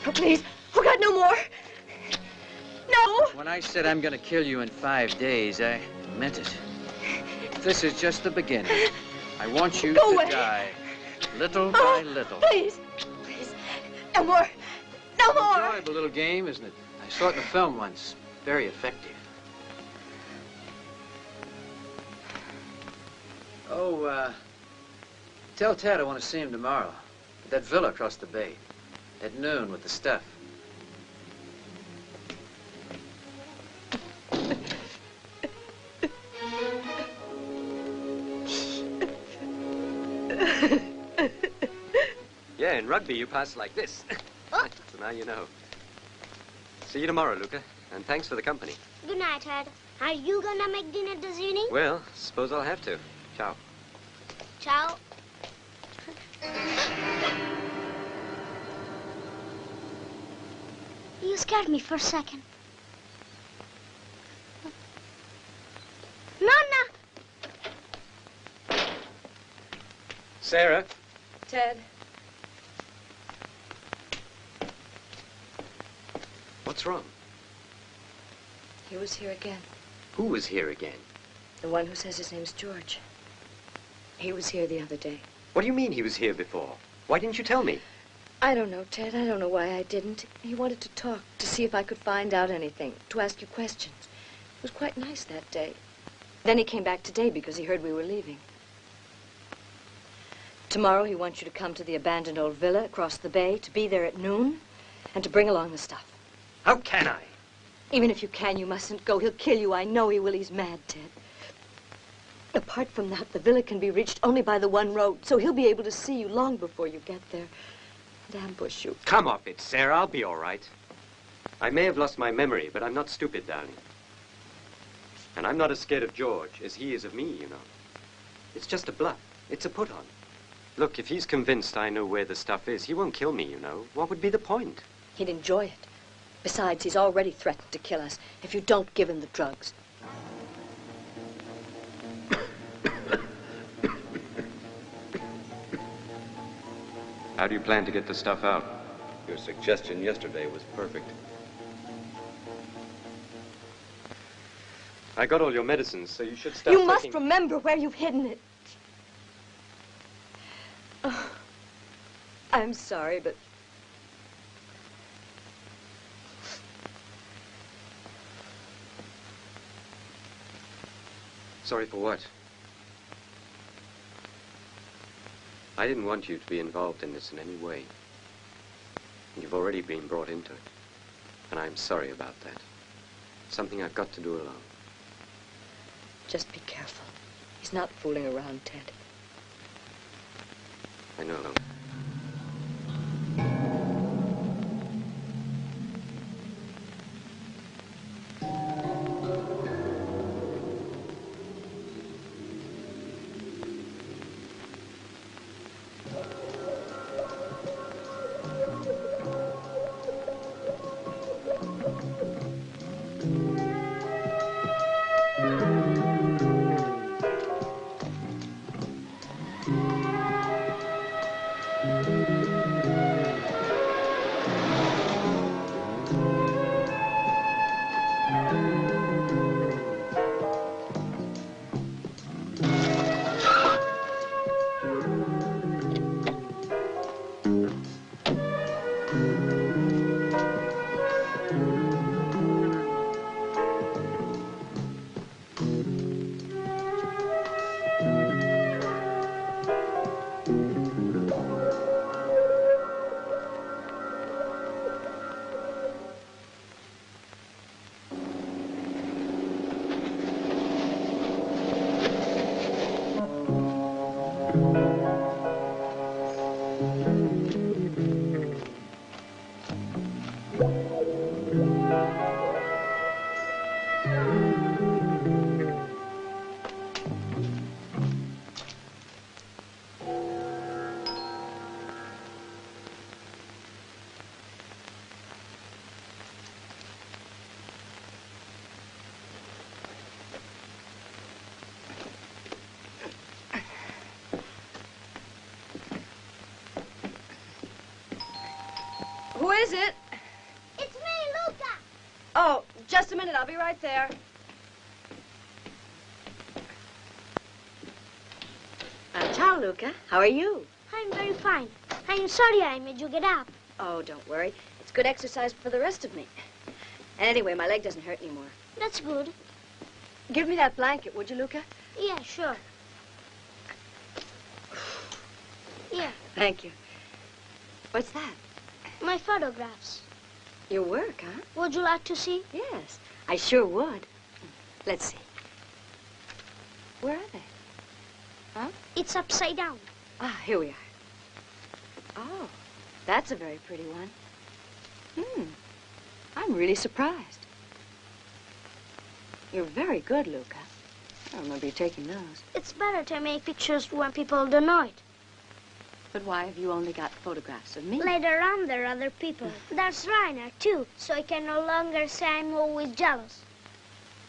Oh, please. Oh, God, no more. No. When I said I'm going to kill you in 5 days, I meant it. This is just the beginning. I want you Go to away. die, little by little. Please. Please. No more. No more. Enjoyable little game, isn't it? I saw it in the film once. Very effective. Oh, tell Ted I want to see him tomorrow. At that villa across the bay. At noon with the stuff. Yeah, in rugby, you pass like this. What? So now you know. See you tomorrow, Luca. And thanks for the company. Good night, Ted. Are you gonna make dinner this evening? Well, suppose I'll have to. Ciao. Ciao. You scared me for a second. Nonna! Sarah? Ted? What's wrong? He was here again. Who was here again? The one who says his name's George. He was here the other day. What do you mean he was here before? Why didn't you tell me? I don't know, Ted. I don't know why I didn't. He wanted to talk, to see if I could find out anything, to ask you questions. It was quite nice that day. Then he came back today because he heard we were leaving. Tomorrow he wants you to come to the abandoned old villa across the bay, to be there at noon, and to bring along the stuff. How can I? Even if you can, you mustn't go. He'll kill you. I know he will. He's mad, Ted. Apart from that, the villa can be reached only by the one road, so he'll be able to see you long before you get there and ambush you. Come off it, Sarah. I'll be all right. I may have lost my memory, but I'm not stupid, darling. And I'm not as scared of George as he is of me, you know. It's just a bluff. It's a put-on. Look, if he's convinced I know where the stuff is, he won't kill me, you know. What would be the point? He'd enjoy it. Besides, he's already threatened to kill us if you don't give him the drugs. How do you plan to get the stuff out? Your suggestion yesterday was perfect. I got all your medicines, so you should start You must remember where you've hidden it. Oh, I'm sorry, but... Sorry for what? I didn't want you to be involved in this in any way. You've already been brought into it. And I'm sorry about that. Something I've got to do alone. Just be careful. He's not fooling around, Ted. I know. Who is it? It's me, Luca. Oh, just a minute. I'll be right there. Ciao, Luca. How are you? I'm very fine. I'm sorry I made you get up. Oh, don't worry. It's good exercise for the rest of me. And anyway, my leg doesn't hurt anymore. That's good. Give me that blanket, would you, Luca? Yeah, sure. Yeah. Thank you. What's that? My photographs. Your work, huh? Would you like to see? Yes, I sure would. Let's see. Where are they? Huh? It's upside down. Ah, here we are. Oh, that's a very pretty one. I'm really surprised. You're very good, Luca. I don't remember you taking those. It's better to make pictures when people don't know it. But why have you only got photographs of me? Later on, there are other people. There's Rainer, too, so I can no longer say I'm always jealous.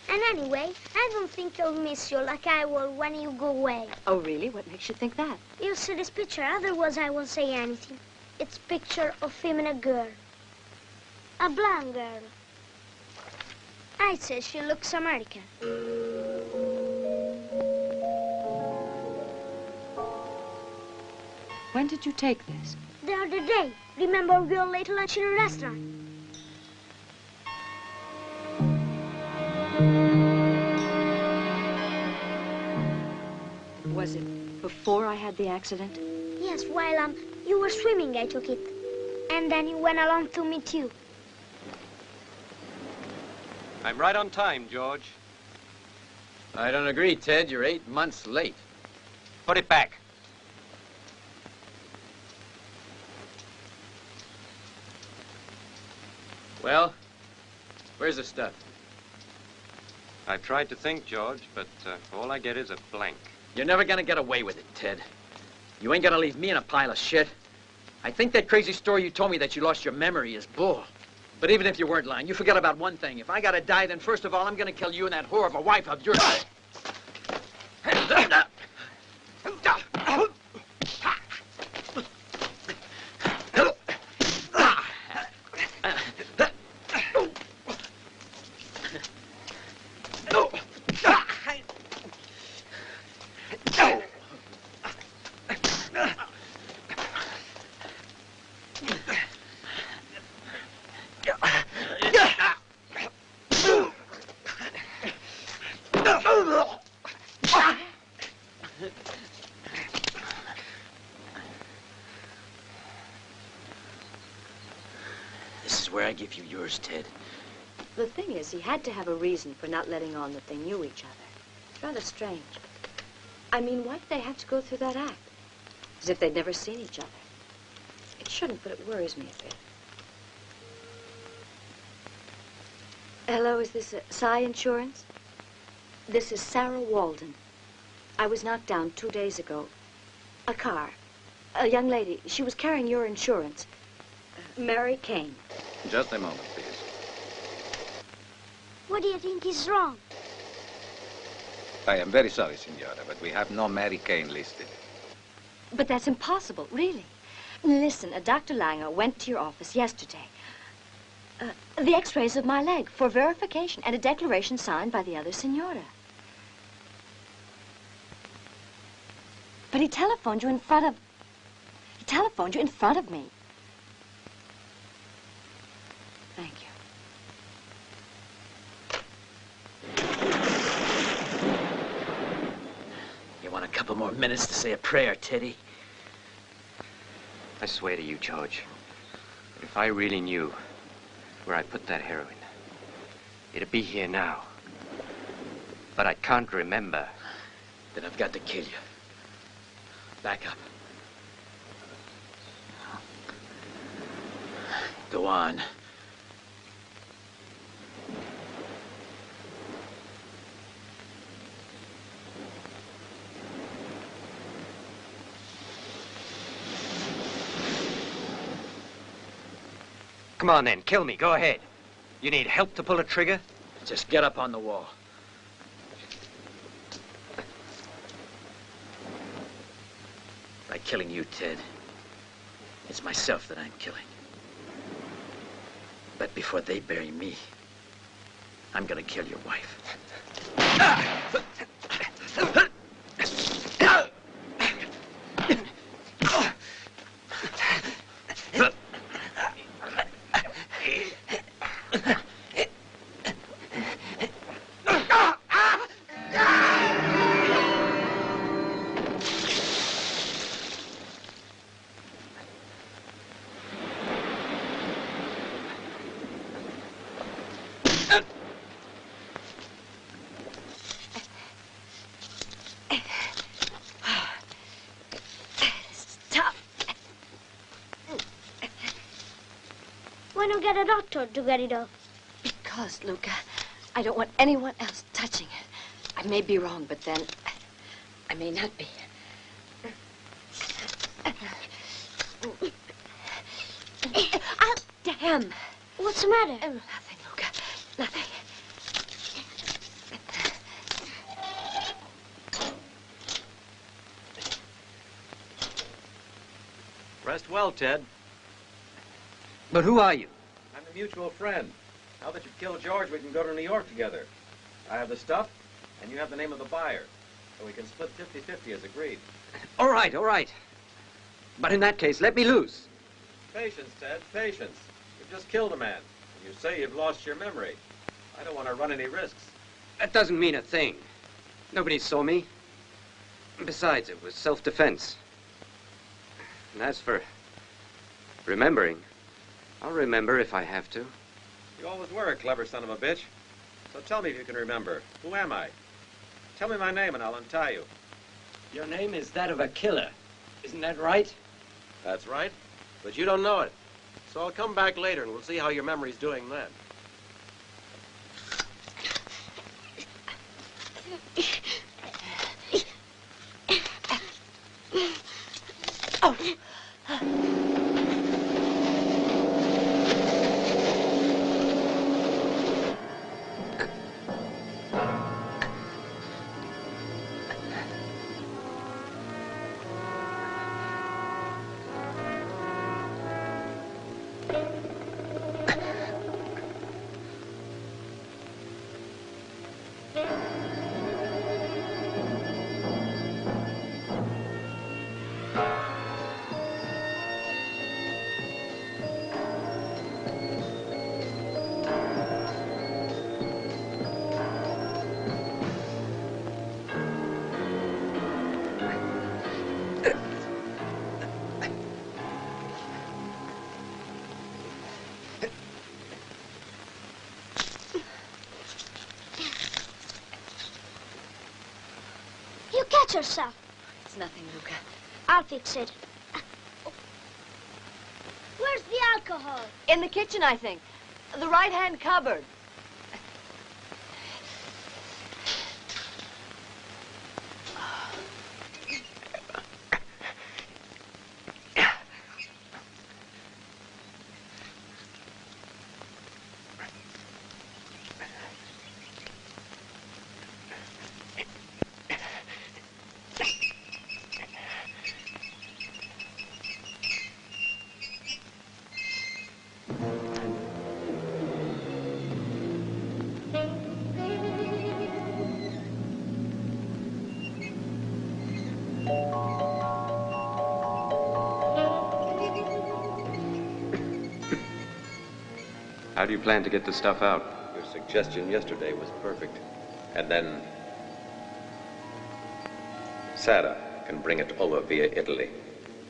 And anyway, I don't think I'll miss you like I will when you go away. Oh, really? What makes you think that? You'll see this picture, otherwise I won't say anything. It's a picture of him and a girl. A blonde girl. I'd say she looks American. When did you take this? The other day. Remember we all ate lunch in a restaurant? Was it before I had the accident? Yes, while you were swimming, I took it. And then you went along to meet you. I'm right on time, George. I don't agree, Ted. You're 8 months late. Put it back. Well, where's the stuff? I've tried to think, George, but all I get is a blank. You're never gonna get away with it, Ted. You ain't gonna leave me in a pile of shit. I think that crazy story you told me that you lost your memory is bull. But even if you weren't lying, you forgot about one thing. If I gotta die, then first of all, I'm gonna kill you and that whore of a wife of yours. Where I give you yours, Ted. The thing is, he had to have a reason for not letting on that they knew each other. It's rather strange. I mean, why did they have to go through that act? As if they'd never seen each other. It shouldn't, but it worries me a bit. Hello, is this Psy Insurance? This is Sarah Walden. I was knocked down 2 days ago. A car. A young lady. She was carrying your insurance. Mary Kane. Just a moment, please. What do you think is wrong? I am very sorry, Signora, but we have no Mary Kane listed. But that's impossible, really. Listen, Dr. Langer went to your office yesterday. The x-rays of my leg for verification and a declaration signed by the other Signora. But he telephoned you in front of... He telephoned you in front of me. Thank you. You want a couple more minutes to say a prayer, Teddy? I swear to you, George, if I really knew where I put that heroin, it'd be here now. But I can't remember. Then I've got to kill you. Back up. Go on. Come on, then. Kill me. Go ahead. You need help to pull a trigger? Just get up on the wall. By killing you, Ted, it's myself that I'm killing. But before they bury me, I'm gonna kill your wife. Why not get a doctor to get it off? Because, Luca, I don't want anyone else touching it. I may be wrong, but then I may not be. Oh, damn. What's the matter? Nothing, Luca. Nothing. Rest well, Ted. But who are you? I'm a mutual friend. Now that you've killed George, we can go to New York together. I have the stuff, and you have the name of the buyer. So we can split 50-50 as agreed. All right, all right. But in that case, let me loose. Patience, Ted, patience. You've just killed a man. And you say you've lost your memory. I don't want to run any risks. That doesn't mean a thing. Nobody saw me. Besides, it was self-defense. And as for remembering, I'll remember if I have to. You always were a clever son of a bitch. So tell me if you can remember. Who am I? Tell me my name and I'll untie you. Your name is that of a killer. Isn't that right? That's right. But you don't know it. So I'll come back later and we'll see how your memory's doing then. Oh. You catch yourself. It's nothing, Luca. I'll fix it. Where's the alcohol? In the kitchen, I think. The right-hand cupboard. How do you plan to get the stuff out? Your suggestion yesterday was perfect. And then Sarah can bring it over via Italy.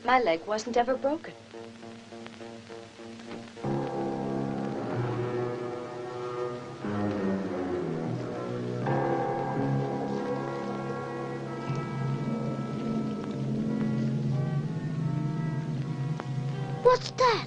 My leg wasn't ever broken. What's that?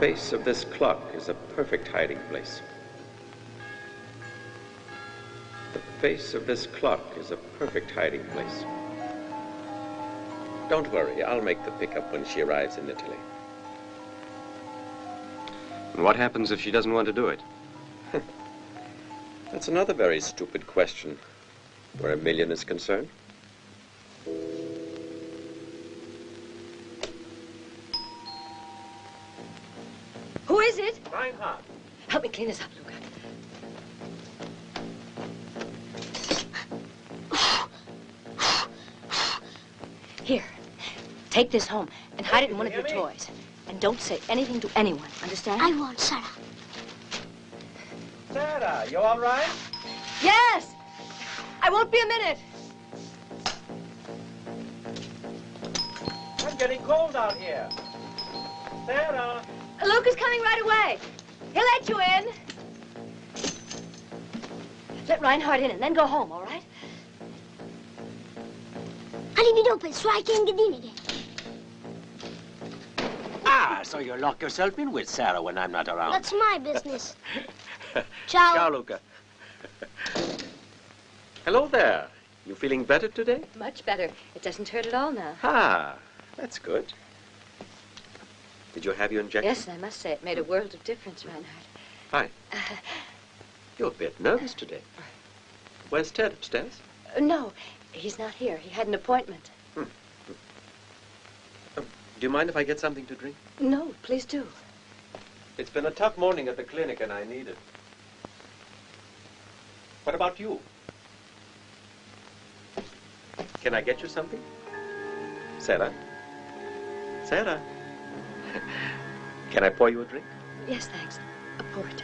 The face of this clock is a perfect hiding place. The face of this clock is a perfect hiding place. Don't worry, I'll make the pickup when she arrives in Italy. And what happens if she doesn't want to do it? That's another very stupid question, where $1 million is concerned. Who is it? Reinhardt. Help me clean this up, Luca. Here, take this home and hide it in one of your toys. And don't say anything to anyone, understand? I won't, Sarah. Sarah, you all right? Yes! I won't be a minute. I'm getting cold out here. Sarah! Luca's coming right away. He'll let you in. Let Reinhardt in and then go home, all right? I'll leave it open so I can get in again. Ah, so you lock yourself in with Sarah when I'm not around. That's my business. Ciao. Ciao, Luca. Hello there. You feeling better today? Much better. It doesn't hurt at all now. Ah, that's good. Did you have your injection? Yes, I must say it made a world of difference, Reinhardt. Hi. You're a bit nervous today. Where's Ted, upstairs? No, he's not here. He had an appointment. Do you mind if I get something to drink? No, please do. It's been a tough morning at the clinic and I need it. What about you? Can I get you something? Sarah? Sarah? Can I pour you a drink? Yes, thanks. A port.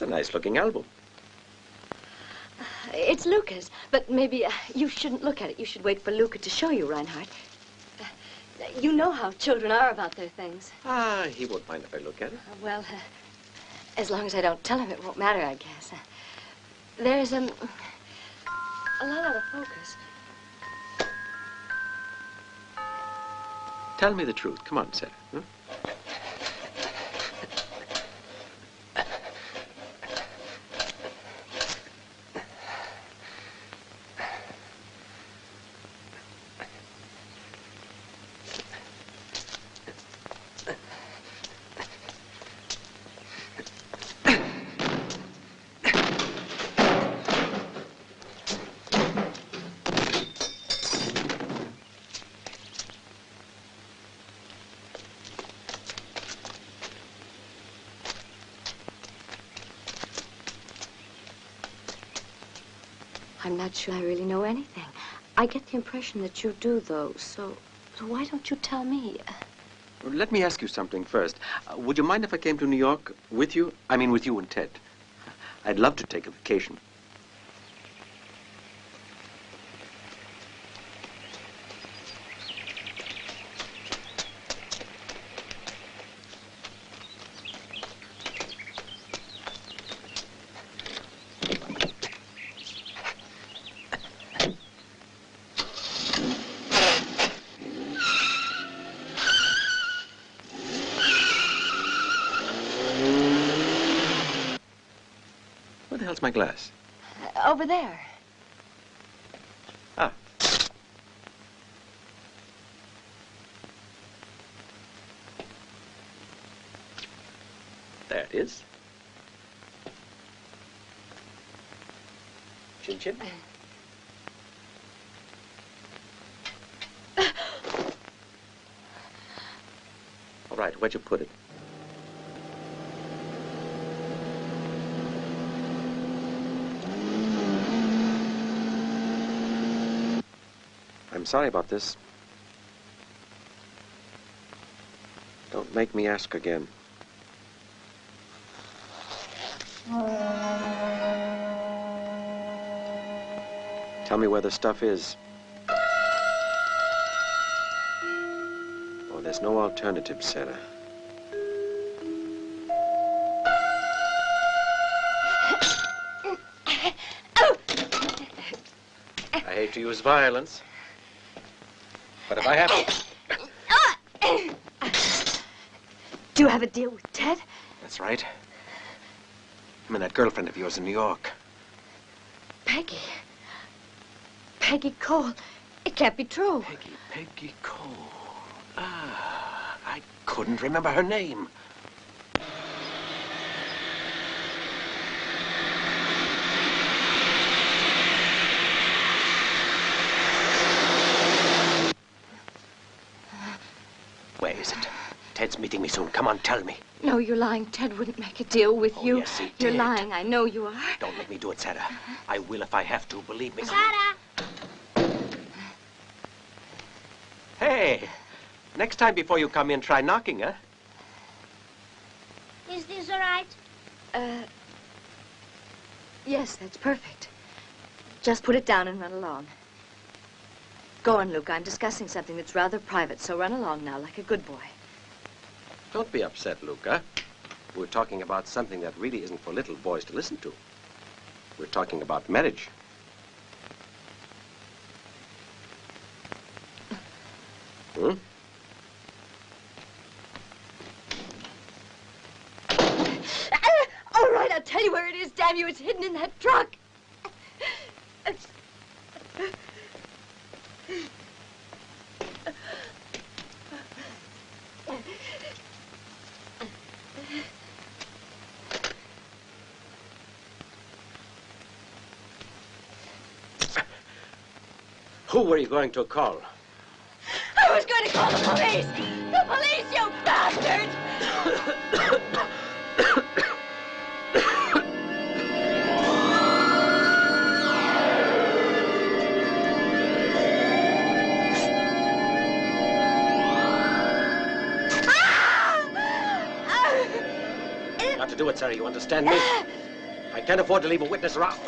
It's a nice-looking album. It's Luca's, but maybe you shouldn't look at it. You should wait for Luca to show you, Reinhardt. You know how children are about their things. Ah, he won't mind if I look at it. Well, as long as I don't tell him, it won't matter, I guess. There's a lot out of focus. Tell me the truth. Come on, Sarah. Huh? I'm not sure I really know anything. I get the impression that you do, though, so why don't you tell me? Well, let me ask you something first. Would you mind if I came to New York with you? I mean, with you and Ted. I'd love to take a vacation. Where the hell's my glass? Over there. Ah. There it is. Chin chin. All right, where'd you put it? I'm sorry about this. Don't make me ask again. Tell me where the stuff is. Oh, there's no alternative, Sarah. I hate to use violence. But if I have to... Do you have a deal with Ted? That's right. Him and that girlfriend of yours in New York. Peggy. Peggy Cole. It can't be true. Peggy Cole. Ah, I couldn't remember her name. Where is it? Ted's meeting me soon. Come on, tell me. No, you're lying. Ted wouldn't make a deal with you. Yes, he You're did. lying. I know you are. Don't make me do it, Sarah. I will if I have to, believe me. Sarah! Hey, next time before you come in, try knocking, huh? Is this all right? Yes, that's perfect. Just put it down and run along. Go on, Luke. I'm discussing something that's rather private, so run along now like a good boy. Don't be upset, Luca. We're talking about something that really isn't for little boys to listen to. We're talking about marriage. Hmm? All right, I'll tell you where it is, damn you. It's hidden in that truck. Who were you going to call? I was going to call the police! The police, you bastard! Not to do it, Sarah. You understand me? I can't afford to leave a witness around.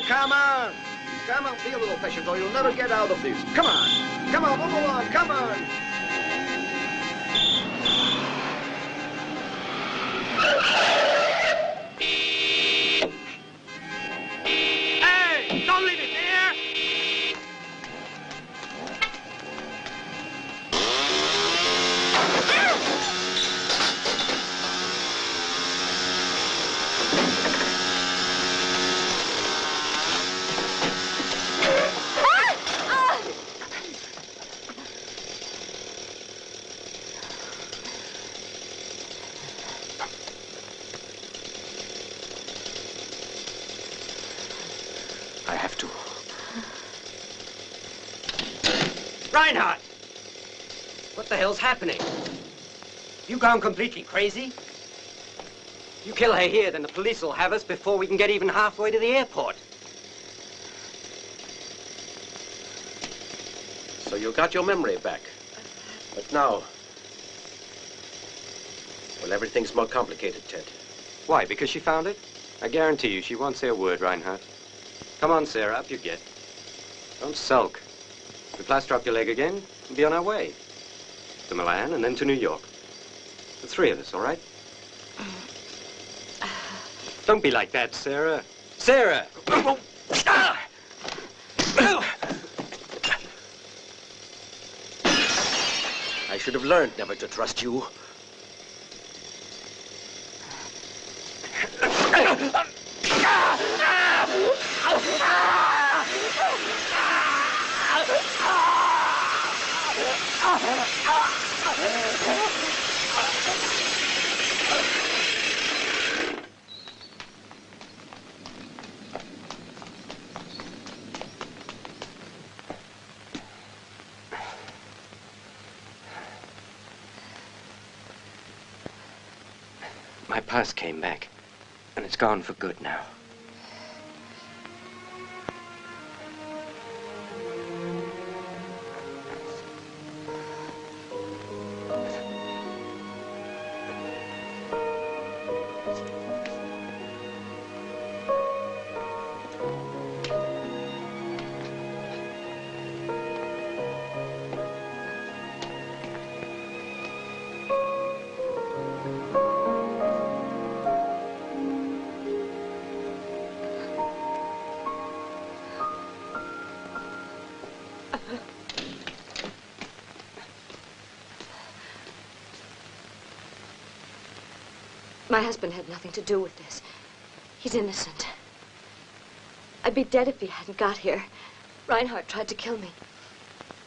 Come on! Come on, be a little patient or you'll never get out of this. Come on! Come on, move along, come on! Hey! Don't leave it there! Reinhardt! What the hell's happening? You gone completely crazy? You kill her here, then the police will have us before we can get even halfway to the airport. So you got your memory back. But now... well, everything's more complicated, Ted. Why, because she found it? I guarantee you she won't say a word, Reinhardt. Come on, Sarah, up you get. Don't sulk. If we plaster up your leg again, we'll be on our way. To Milan and then to New York. The three of us, all right? Don't be like that, Sarah. Sarah! I should have learned never to trust you. My purse came back, and it's gone for good now. My husband had nothing to do with this. He's innocent. I'd be dead if he hadn't got here. Reinhardt tried to kill me.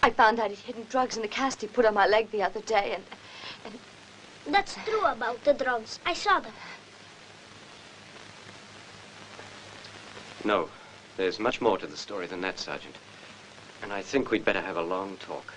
I found out he'd hidden drugs in the cast he put on my leg the other day, and... That's true about the drugs. I saw them. No, there's much more to the story than that, Sergeant. And I think we'd better have a long talk.